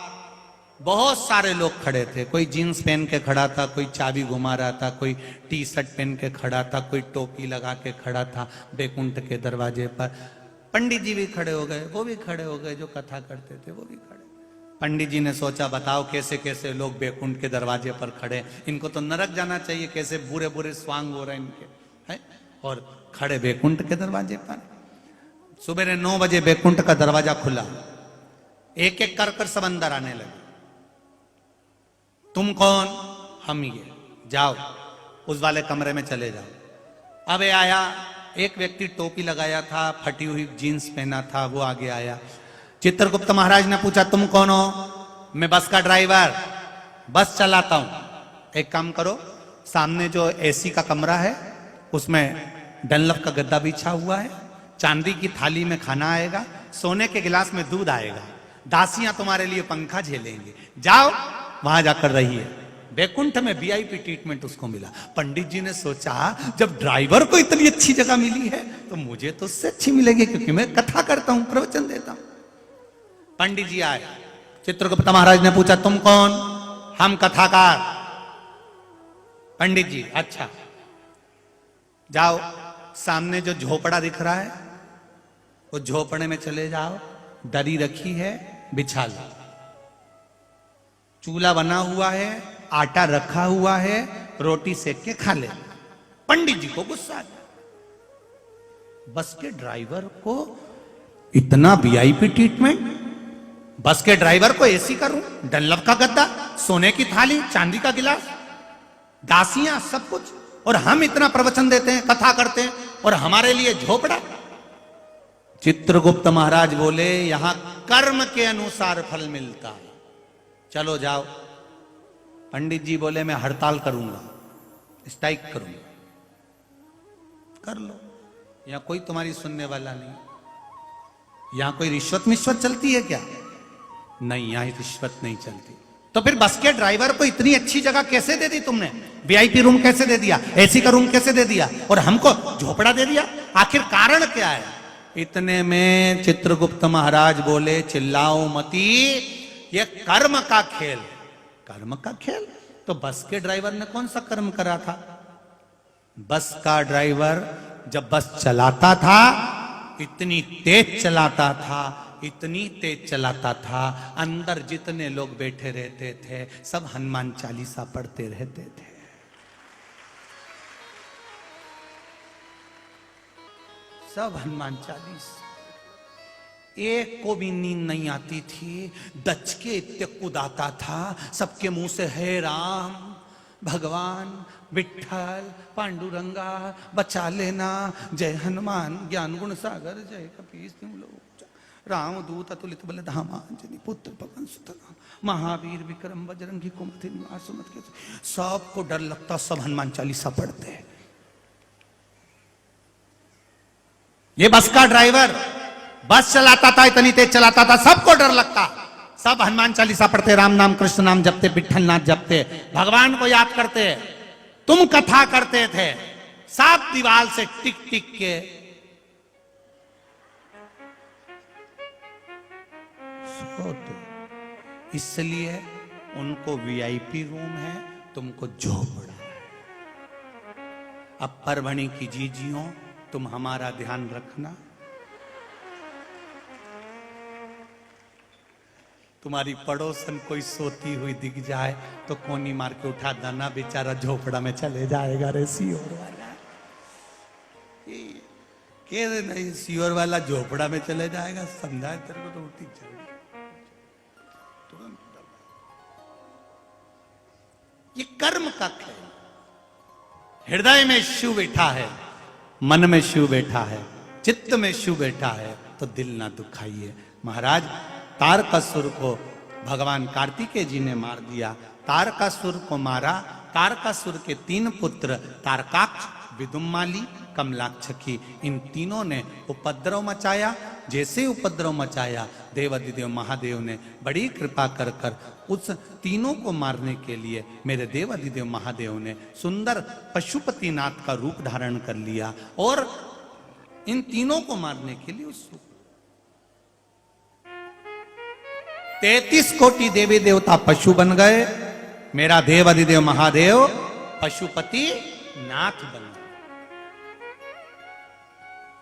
बहुत सारे लोग खड़े थे। कोई जीन्स पहन के खड़ा था, कोई चाबी घुमा रहा था, कोई टी शर्ट पहन के खड़ा था, कोई टोपी लगा के खड़ा था बैकुंठ के दरवाजे पर। पंडित जी भी खड़े हो गए, वो भी खड़े हो गए, जो कथा करते थे वो भी खड़े। पंडित जी ने सोचा, बताओ कैसे कैसे लोग बैकुंठ के दरवाजे पर खड़े, इनको तो नरक जाना चाहिए, कैसे बुरे बुरे स्वांग हो रहे हैं इनके, है? और खड़े बैकुंठ के दरवाजे पर। सुबह 9 बजे बैकुंठ का दरवाजा खुला, एक एक कर सब अंदर आने लगे। तुम कौन? हम ये। जाओ उस वाले कमरे में चले जाओ। अब आया एक व्यक्ति, टोपी लगाया था, फटी हुई जीन्स पहना था, वो आगे आया। चित्रगुप्त महाराज ने पूछा, तुम कौन हो? मैं बस का ड्राइवर, बस चलाता हूं। एक काम करो, सामने जो एसी का कमरा है उसमें डनलप का गद्दा बिछा हुआ है, चांदी की थाली में खाना आएगा, सोने के गिलास में दूध आएगा, दासियां तुम्हारे लिए पंखा झेलेंगे, जाओ वहां जाकर रहिए। बैकुंठ में वीआईपी ट्रीटमेंट उसको मिला। पंडित जी ने सोचा, जब ड्राइवर को इतनी अच्छी जगह मिली है तो मुझे तो उससे अच्छी मिलेगी, क्योंकि मैं कथा करता हूं, प्रवचन देता हूं। पंडित जी आए, चित्रगुप्त महाराज ने पूछा, तुम कौन? हम कथाकार। पंडित जी, अच्छा जाओ, सामने जो झोपड़ा दिख रहा है वो झोपड़े में चले जाओ, दरी रखी है, बिछा लो, चूल्हा बना हुआ है, आटा रखा हुआ है, रोटी सेक के खा ले। पंडित जी को गुस्सा आ गया। बस के ड्राइवर को इतना वीआईपी ट्रीटमेंट, बस के ड्राइवर को एसी का रूम, डनलप का गद्दा, सोने की थाली, चांदी का गिलास, दासियां, सब कुछ, और हम इतना प्रवचन देते हैं, कथा करते हैं, और हमारे लिए झोपड़ा। चित्रगुप्त महाराज बोले, यहां कर्म के अनुसार फल मिलता है, चलो जाओ। पंडित जी बोले, मैं हड़ताल करूंगा, स्ट्राइक करूंगा। कर लो, यहां कोई तुम्हारी सुनने वाला नहीं। यहां कोई रिश्वत मिश्वत चलती है क्या? नहीं, यहां रिश्वत नहीं चलती। तो फिर बस के ड्राइवर को इतनी अच्छी जगह कैसे दे दी तुमने? वीआईपी रूम कैसे दे दिया? एसी का रूम कैसे दे दिया? और हमको झोपड़ा दे दिया? आखिर कारण क्या है? इतने में चित्रगुप्त महाराज बोले, चिल्लाओ मती, ये कर्म का खेल। कर्म का खेल? तो बस के ड्राइवर ने कौन सा कर्म करा था? बस का ड्राइवर जब बस चलाता था, इतनी तेज चलाता था, इतनी तेज चलाता था, अंदर जितने लोग बैठे रहते थे सब हनुमान चालीसा पढ़ते रहते थे। सब हनुमान चालीसा। एक को भी नींद नहीं आती थी, दच के इत्ते कुदाता था, सबके मुंह से हे राम, भगवान, विठ्ठल, पांडुरंगा, बचा लेना, जय हनुमान ज्ञान गुण सागर, जय कपीस तिम लोक, राम दूत अतुलित बल धामा, अंजनी पुत्र पवन सुत नाम, महावीर विक्रम बजरंगी कुमति निवास सुमत के। सबको डर लगता, सब हनुमान चालीसा पढ़ते हैं। ये बस का ड्राइवर बस चलाता था, इतनी तेज चलाता था, सबको डर लगता, सब हनुमान चालीसा पढ़ते, राम नाम कृष्ण नाम जपते, विठ्ठल नाथ जपते, भगवान को याद करते। तुम कथा करते थे, सब दीवार से टिक टिक के सोते। इसलिए उनको वीआईपी रूम है, तुमको झोपड़ा है। अब परभणी की जीजियों, तुम हमारा ध्यान रखना। तुम्हारी पड़ोसन कोई सोती हुई दिख जाए तो कोनी मार के उठा देना, बेचारा झोपड़ा में चले जाएगा रे सियोर वाला। के नहीं, सियोर वाला झोपड़ा में चले जाएगा, समझाए तेरे को तो उठी चल। ये कर्म का खेल। हृदय में शिव बैठा है, मन में शिव बैठा है, चित्त में शिव बैठा है, तो दिल ना दुखाइए। महाराज, तारकासुर को भगवान कार्तिकेय जी ने मार दिया। तारकासुर को मारा। तारकासुर के 3 पुत्र तारकाक्ष, विदुम्माली, कमलाक्षकी, इन तीनों ने उपद्रव मचाया। जैसे उपद्रव मचाया, देवाधिदेव महादेव ने बड़ी कृपा कर कर उस तीनों को मारने के लिए मेरे देवाधिदेव महादेव ने सुंदर पशुपतिनाथ का रूप धारण कर लिया और इन तीनों को मारने के लिए उस 33 कोटि देवी देवता पशु बन गए, मेरा देवाधिदेव महादेव पशुपति नाथ बन गए।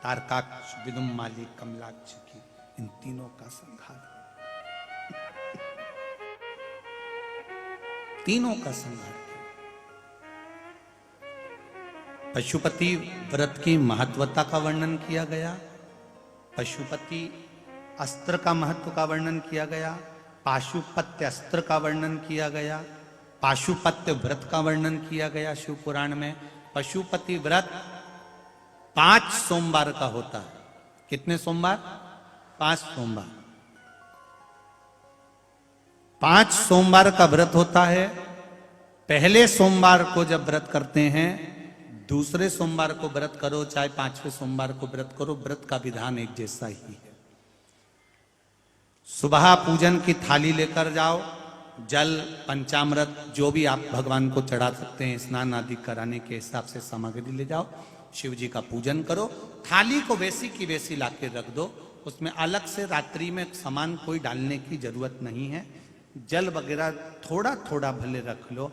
तारकाक्ष, विदुम्माली, कमलाक्ष की इन तीनों का संहार, तीनों का संहार किया। पशुपति व्रत की महत्वता का वर्णन किया गया, पशुपति अस्त्र का महत्व का वर्णन किया गया, पाशुपत्य अस्त्र का वर्णन किया गया, पाशुपत्य व्रत का वर्णन किया गया शिव पुराण में। पशुपति व्रत 5 सोमवार का होता है। कितने सोमवार? 5 सोमवार। 5 सोमवार का व्रत होता है। पहले सोमवार को जब व्रत करते हैं, दूसरे सोमवार को व्रत करो, चाहे 5वें सोमवार को व्रत करो, व्रत का विधान एक जैसा ही है। सुबह पूजन की थाली लेकर जाओ, जल, पंचामृत, जो भी आप भगवान को चढ़ा सकते हैं, स्नान आदि कराने के हिसाब से सामग्री ले जाओ, शिव जी का पूजन करो। थाली को वैसी की वैसी लाके रख दो, उसमें अलग से रात्रि में सामान कोई डालने की जरूरत नहीं है। जल वगैरह थोड़ा थोड़ा भले रख लो,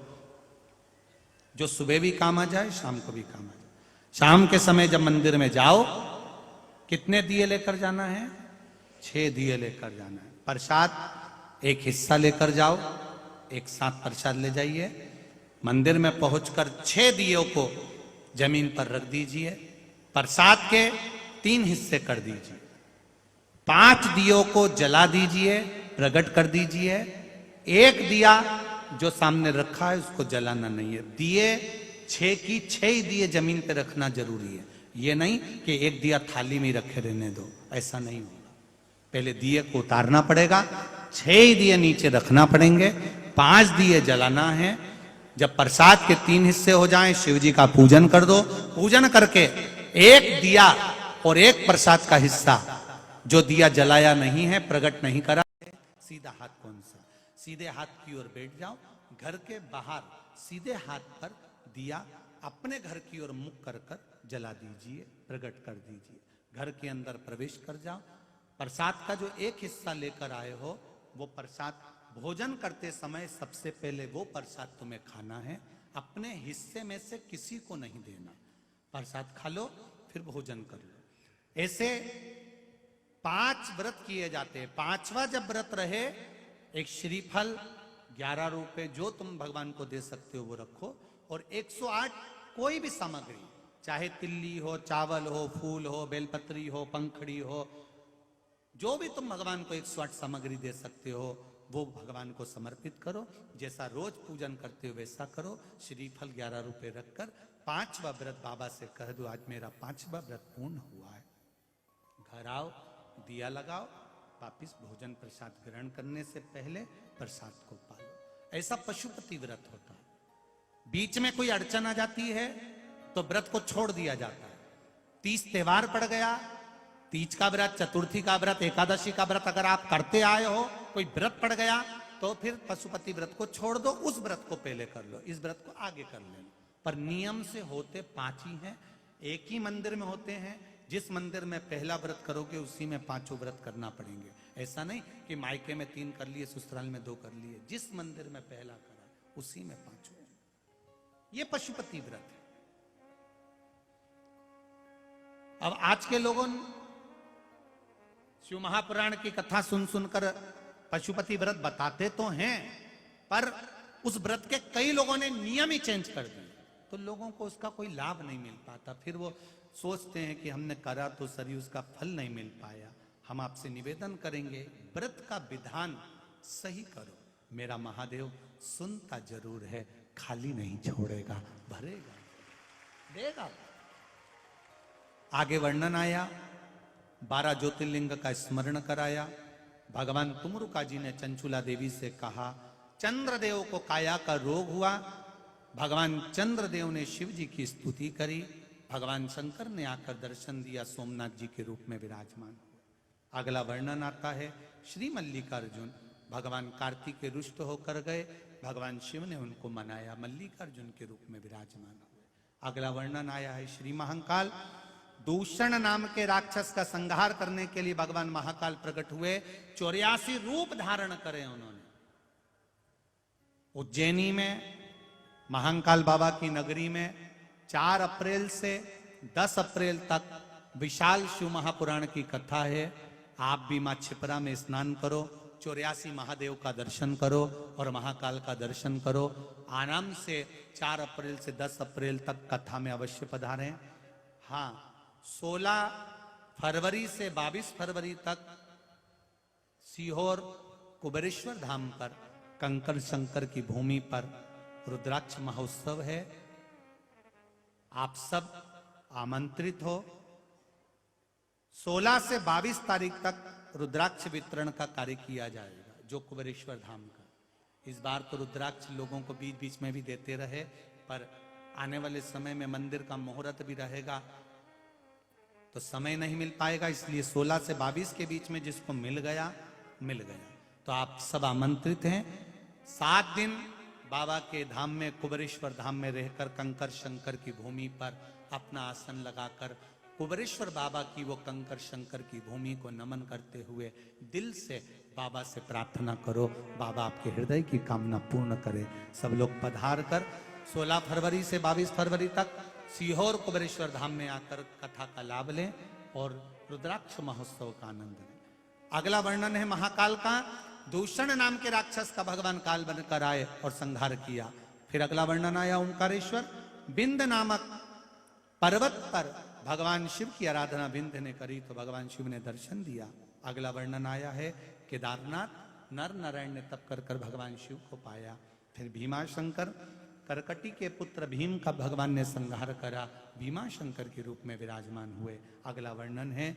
जो सुबह भी काम आ जाए, शाम को भी काम आ जाए। शाम के समय जब मंदिर में जाओ, कितने दिए लेकर जाना है? 6 दिए लेकर जाना है। प्रसाद एक हिस्सा लेकर जाओ, एक साथ प्रसाद ले जाइए। मंदिर में पहुंचकर 6 दियों को जमीन पर रख दीजिए, प्रसाद के 3 हिस्से कर दीजिए, 5 दियों को जला दीजिए, प्रकट कर दीजिए। एक दिया जो सामने रखा है उसको जलाना नहीं है। दिए 6 की 6 ही दिए जमीन पे रखना जरूरी है। ये नहीं कि एक दिया थाली में रखे रहने दो, ऐसा नहीं होगा। पहले दिए को उतारना पड़ेगा, 6 ही दिए नीचे रखना पड़ेंगे, 5 दिए जलाना है। जब प्रसाद के 3 हिस्से हो जाएं, शिव जी का पूजन कर दो। पूजन करके एक दिया और एक प्रसाद का हिस्सा जो दिया जलाया नहीं है, प्रकट नहीं करा, सीधा हाथ कौन सा, सीधे हाथ की ओर बैठ जाओ। घर के बाहर सीधे हाथ पर दिया अपने घर की ओर मुख कर कर जला दीजिए, प्रकट कर दीजिए। घर के अंदर प्रवेश कर जाओ। प्रसाद का जो एक हिस्सा लेकर आए हो, वो प्रसाद भोजन करते समय सबसे पहले वो प्रसाद तुम्हें खाना है, अपने हिस्से में से किसी को नहीं देना। प्रसाद खा लो, फिर भोजन कर लो। ऐसे 5 व्रत किए जाते हैं। 5वां जब व्रत रहे, एक श्रीफल 11 रुपए जो तुम भगवान को दे सकते हो वो रखो, और 108 कोई भी सामग्री, चाहे तिल्ली हो, चावल हो, फूल हो, बेलपत्री हो, पंखड़ी हो, जो भी तुम भगवान को 108 सामग्री दे सकते हो, वो भगवान को समर्पित करो। जैसा रोज पूजन करते हो वैसा करो। श्रीफल 11 रुपए रखकर 5वां व्रत बाबा से कह दो, आज मेरा 5वां व्रत पूर्ण हुआ है। घर आओ, दिया लगाओ, वापिस भोजन प्रसाद ग्रहण करने से पहले प्रसाद को पालो। ऐसा पशुपति व्रत होता है। बीच में कोई अड़चन आ जाती है तो व्रत को छोड़ दिया जाता है। 30 त्योहार पड़ गया, तीज का व्रत, चतुर्थी का व्रत, एकादशी का व्रत अगर आप करते आए हो, कोई व्रत पड़ गया तो फिर पशुपति व्रत को छोड़ दो, उस व्रत को पहले कर लो, इस व्रत को आगे कर लेना। पर नियम से होते 5 ही हैं, एक ही मंदिर में होते हैं। जिस मंदिर में पहला व्रत करोगे उसी में 5 व्रत करना पड़ेंगे। ऐसा नहीं कि मायके में 3 कर लिए, ससुराल में 2 कर लिए। जिस मंदिर में पहला करा उसी में 5। ये पशुपति व्रत है। अब आज के लोगों शिव महापुराण की कथा सुन सुनकर पशुपति व्रत बताते तो हैं, पर उस व्रत के कई लोगों ने नियम ही चेंज कर दिए, तो लोगों को उसका कोई लाभ नहीं मिल पाता। फिर वो सोचते हैं कि हमने करा तो सही, उसका फल नहीं मिल पाया। हम आपसे निवेदन करेंगे, व्रत का विधान सही करो। मेरा महादेव सुनता जरूर है, खाली नहीं छोड़ेगा, भरेगा, देगा। आगे वर्णन आया, 12 ज्योतिर्लिंग का स्मरण कराया। भगवान तुमरुका जी ने चंचुला देवी से कहा, चंद्रदेव को काया का रोग हुआ। भगवान चंद्रदेव ने शिव जी की स्तुति करी। भगवान शंकर ने आकर दर्शन दिया, सोमनाथ जी के रूप में विराजमान हुए। अगला वर्णन आता है, श्री मल्लिकार्जुन भगवान कार्तिकेय रुष्ट होकर गए, भगवान शिव ने उनको मनाया, मल्लिकार्जुन के रूप में विराजमान हुए। अगला वर्णन आया है, श्री महाकाल दूषण नाम के राक्षस का संहार करने के लिए भगवान महाकाल प्रकट हुए, 84 रूप धारण करे उन्होंने। उज्जैनी में महाकाल बाबा की नगरी में 4 अप्रैल से 10 अप्रैल तक विशाल शिव महापुराण की कथा है। आप भी मां छिपरा में स्नान करो, 84 महादेव का दर्शन करो और महाकाल का दर्शन करो। आराम से 4 अप्रैल से 10 अप्रैल तक कथा में अवश्य पधारें। हाँ, 16 फरवरी से 22 फरवरी तक सीहोर कुबेरेश्वर धाम पर कंकर शंकर की भूमि पर रुद्राक्ष महोत्सव है। आप सब आमंत्रित हो। 16 से 22 तारीख तक रुद्राक्ष वितरण का कार्य किया जाएगा, जो कुबेरेश्वर धाम का। इस बार तो रुद्राक्ष लोगों को बीच बीच में भी देते रहे, पर आने वाले समय में मंदिर का मुहूर्त भी रहेगा तो समय नहीं मिल पाएगा, इसलिए 16 से 22 के बीच में जिसको मिल गया मिल गया। तो आप सब आमंत्रित हैं। 7 दिन बाबा के धाम में, कुबेरेश्वर धाम में रहकर कंकर शंकर की भूमि पर अपना आसन लगाकर कुबेरेश्वर बाबा की वो कंकर शंकर की भूमि को नमन करते हुए दिल से बाबा से प्रार्थना करो, बाबा आपके हृदय की कामना पूर्ण करे। सब लोग पधार कर 16 फरवरी से 22 फरवरी तक सीहोर कुबेरेश्वर धाम में आकर कथा का लाभ लें और रुद्राक्ष महोत्सव का आनंद लें। अगला वर्णन है महाकाल का। दूषण नाम के राक्षस का भगवान काल बनकर आए और संहार किया। फिर अगला वर्णन आया ओंकारेश्वर। बिंद नामक पर्वत पर भगवान शिव की आराधना बिंद ने करी तो भगवान शिव ने दर्शन दिया। अगला वर्णन आया है केदारनाथ। नर नारायण ने तप कर कर भगवान शिव को पाया। फिर भीमाशंकर, करकटी के पुत्र भीम का भगवान ने संहार करा, भीमाशंकर के रूप में विराजमान हुए। अगला वर्णन है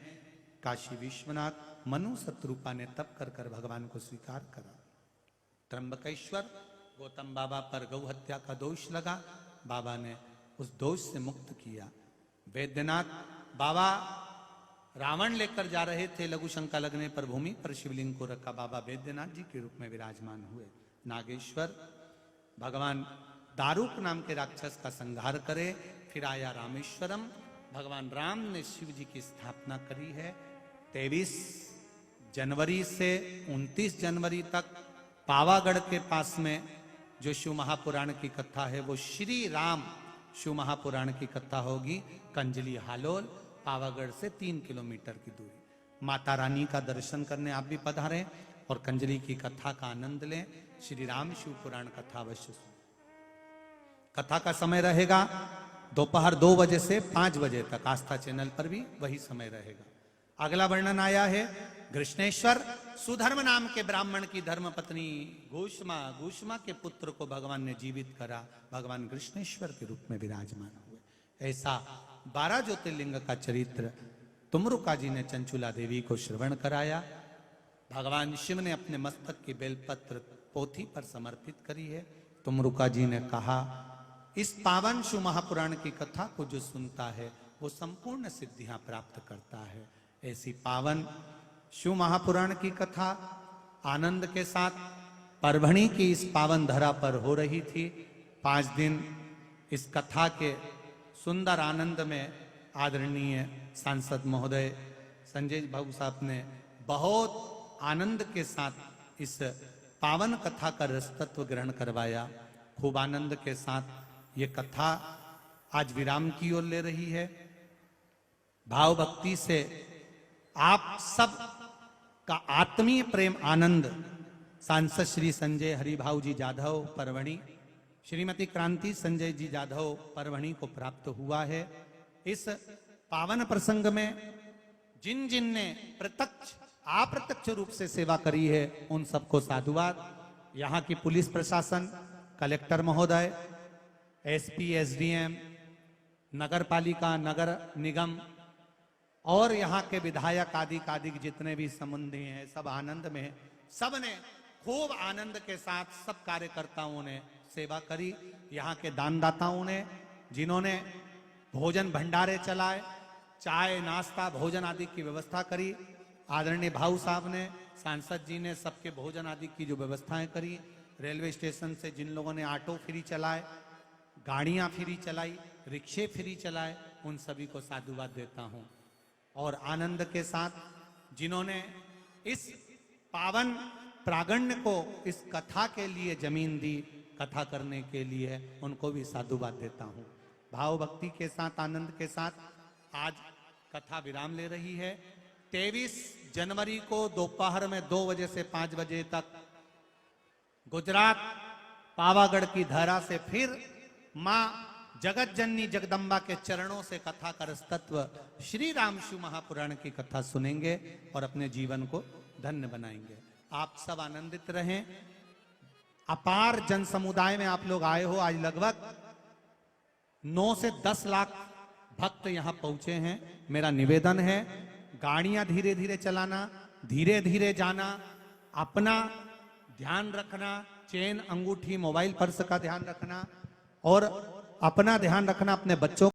काशी विश्वनाथ। मनु शत्रुपा ने तप कर कर भगवान को स्वीकार करा। त्र्यंबकेश्वर, गौतम बाबा पर गौ हत्या का दोष लगा, बाबा ने उस दोष से मुक्त किया। वैद्यनाथ, बाबा रावण लेकर जा रहे थे, लघु शंका लगने पर भूमि पर शिवलिंग को रखा, बाबा वैद्यनाथ जी के रूप में विराजमान हुए। नागेश्वर, भगवान दारुक नाम के राक्षस का संहार करे। फिर आया रामेश्वरम। भगवान राम ने शिव जी की स्थापना करी है। 23 जनवरी से 29 जनवरी तक पावागढ़ के पास में जो शिव महापुराण की कथा है वो श्री राम शिव महापुराण की कथा होगी। कंजली हालोल, पावागढ़ से 3 किलोमीटर की दूरी। माता रानी का दर्शन करने आप भी पधारें और कंजली की कथा का आनंद लें। श्री राम शिव पुराण कथा अवश्य सुन। कथा का समय रहेगा दोपहर 2 बजे से 5 बजे तक। आस्था चैनल पर भी वही समय रहेगा। अगला वर्णन आया है कृष्णेश्वर। सुधर्म नाम के ब्राह्मण की धर्मपत्नी घूष्मा के पुत्र को भगवान ने जीवित करा, भगवान कृष्णेश्वर के रूप में विराजमान हुए। ऐसा 12 ज्योतिर्लिंग का चरित्र तुमरुका जी ने चंचुला देवी को श्रवण कराया। भगवान शिव ने अपने मस्तक की बेलपत्र पोथी पर समर्पित करी है। तुमरुका जी ने कहा, इस पावन शिव महापुराण की कथा को जो सुनता है वो संपूर्ण सिद्धियां प्राप्त करता है। ऐसी पावन शिव महापुराण की कथा आनंद के साथ परभणी की इस पावन धरा पर हो रही थी। 5 दिन इस कथा के सुंदर आनंद में आदरणीय सांसद महोदय संजय बाबू साहब ने बहुत आनंद के साथ इस पावन कथा का रसतत्व ग्रहण करवाया। खूब आनंद के साथ ये कथा आज विराम की ओर ले रही है। भाव भक्ति से आप सब का आत्मीय प्रेम आनंद सांसद श्री संजय हरिभाऊ जी जाधव परभणी, श्रीमती क्रांति संजय जी जाधव परभणी को प्राप्त हुआ है। इस पावन प्रसंग में जिन जिन ने प्रत्यक्ष अप्रत्यक्ष रूप से सेवा करी है उन सबको साधुवाद। यहाँ की पुलिस प्रशासन, कलेक्टर महोदय, एसपी, एसडीएम, नगर पालिका, नगर निगम और यहाँ के विधायक आदि जितने भी संबंधी हैं सब आनंद में। सब ने खूब आनंद के साथ सब कार्यकर्ताओं ने सेवा करी। यहाँ के दानदाताओं ने, जिन्होंने भोजन भंडारे चलाए, चाय नाश्ता भोजन आदि की व्यवस्था करी, आदरणीय भाऊ साहब ने, सांसद जी ने सबके भोजन आदि की जो व्यवस्थाएं करी, रेलवे स्टेशन से जिन लोगों ने ऑटो फ्री चलाए, गाड़ियां फ्री चलाई, रिक्शे फ्री चलाए, उन सभी को साधुवाद देता हूं। और आनंद के साथ जिन्होंने इस पावन प्रागण्य को इस कथा के लिए जमीन दी, कथा करने के लिए, उनको भी साधुवाद देता हूं। भाव भक्ति के साथ, आनंद के साथ आज कथा विराम ले रही है। 23 जनवरी को दोपहर में 2 बजे से 5 बजे तक गुजरात पावागढ़ की धरा से फिर मां जगत जननी जगदम्बा के चरणों से कथा कर तत्व श्री राम शिव महापुराण की कथा सुनेंगे और अपने जीवन को धन्य बनाएंगे। आप सब आनंदित रहें। अपार जन समुदाय में आप लोग आए हो। आज लगभग 9 से 10 लाख भक्त यहां पहुंचे हैं। मेरा निवेदन है, गाड़ियां धीरे धीरे चलाना, धीरे धीरे जाना, अपना ध्यान रखना, चेन, अंगूठी, मोबाइल, पर्स का ध्यान रखना और अपना ध्यान रखना, अपने बच्चों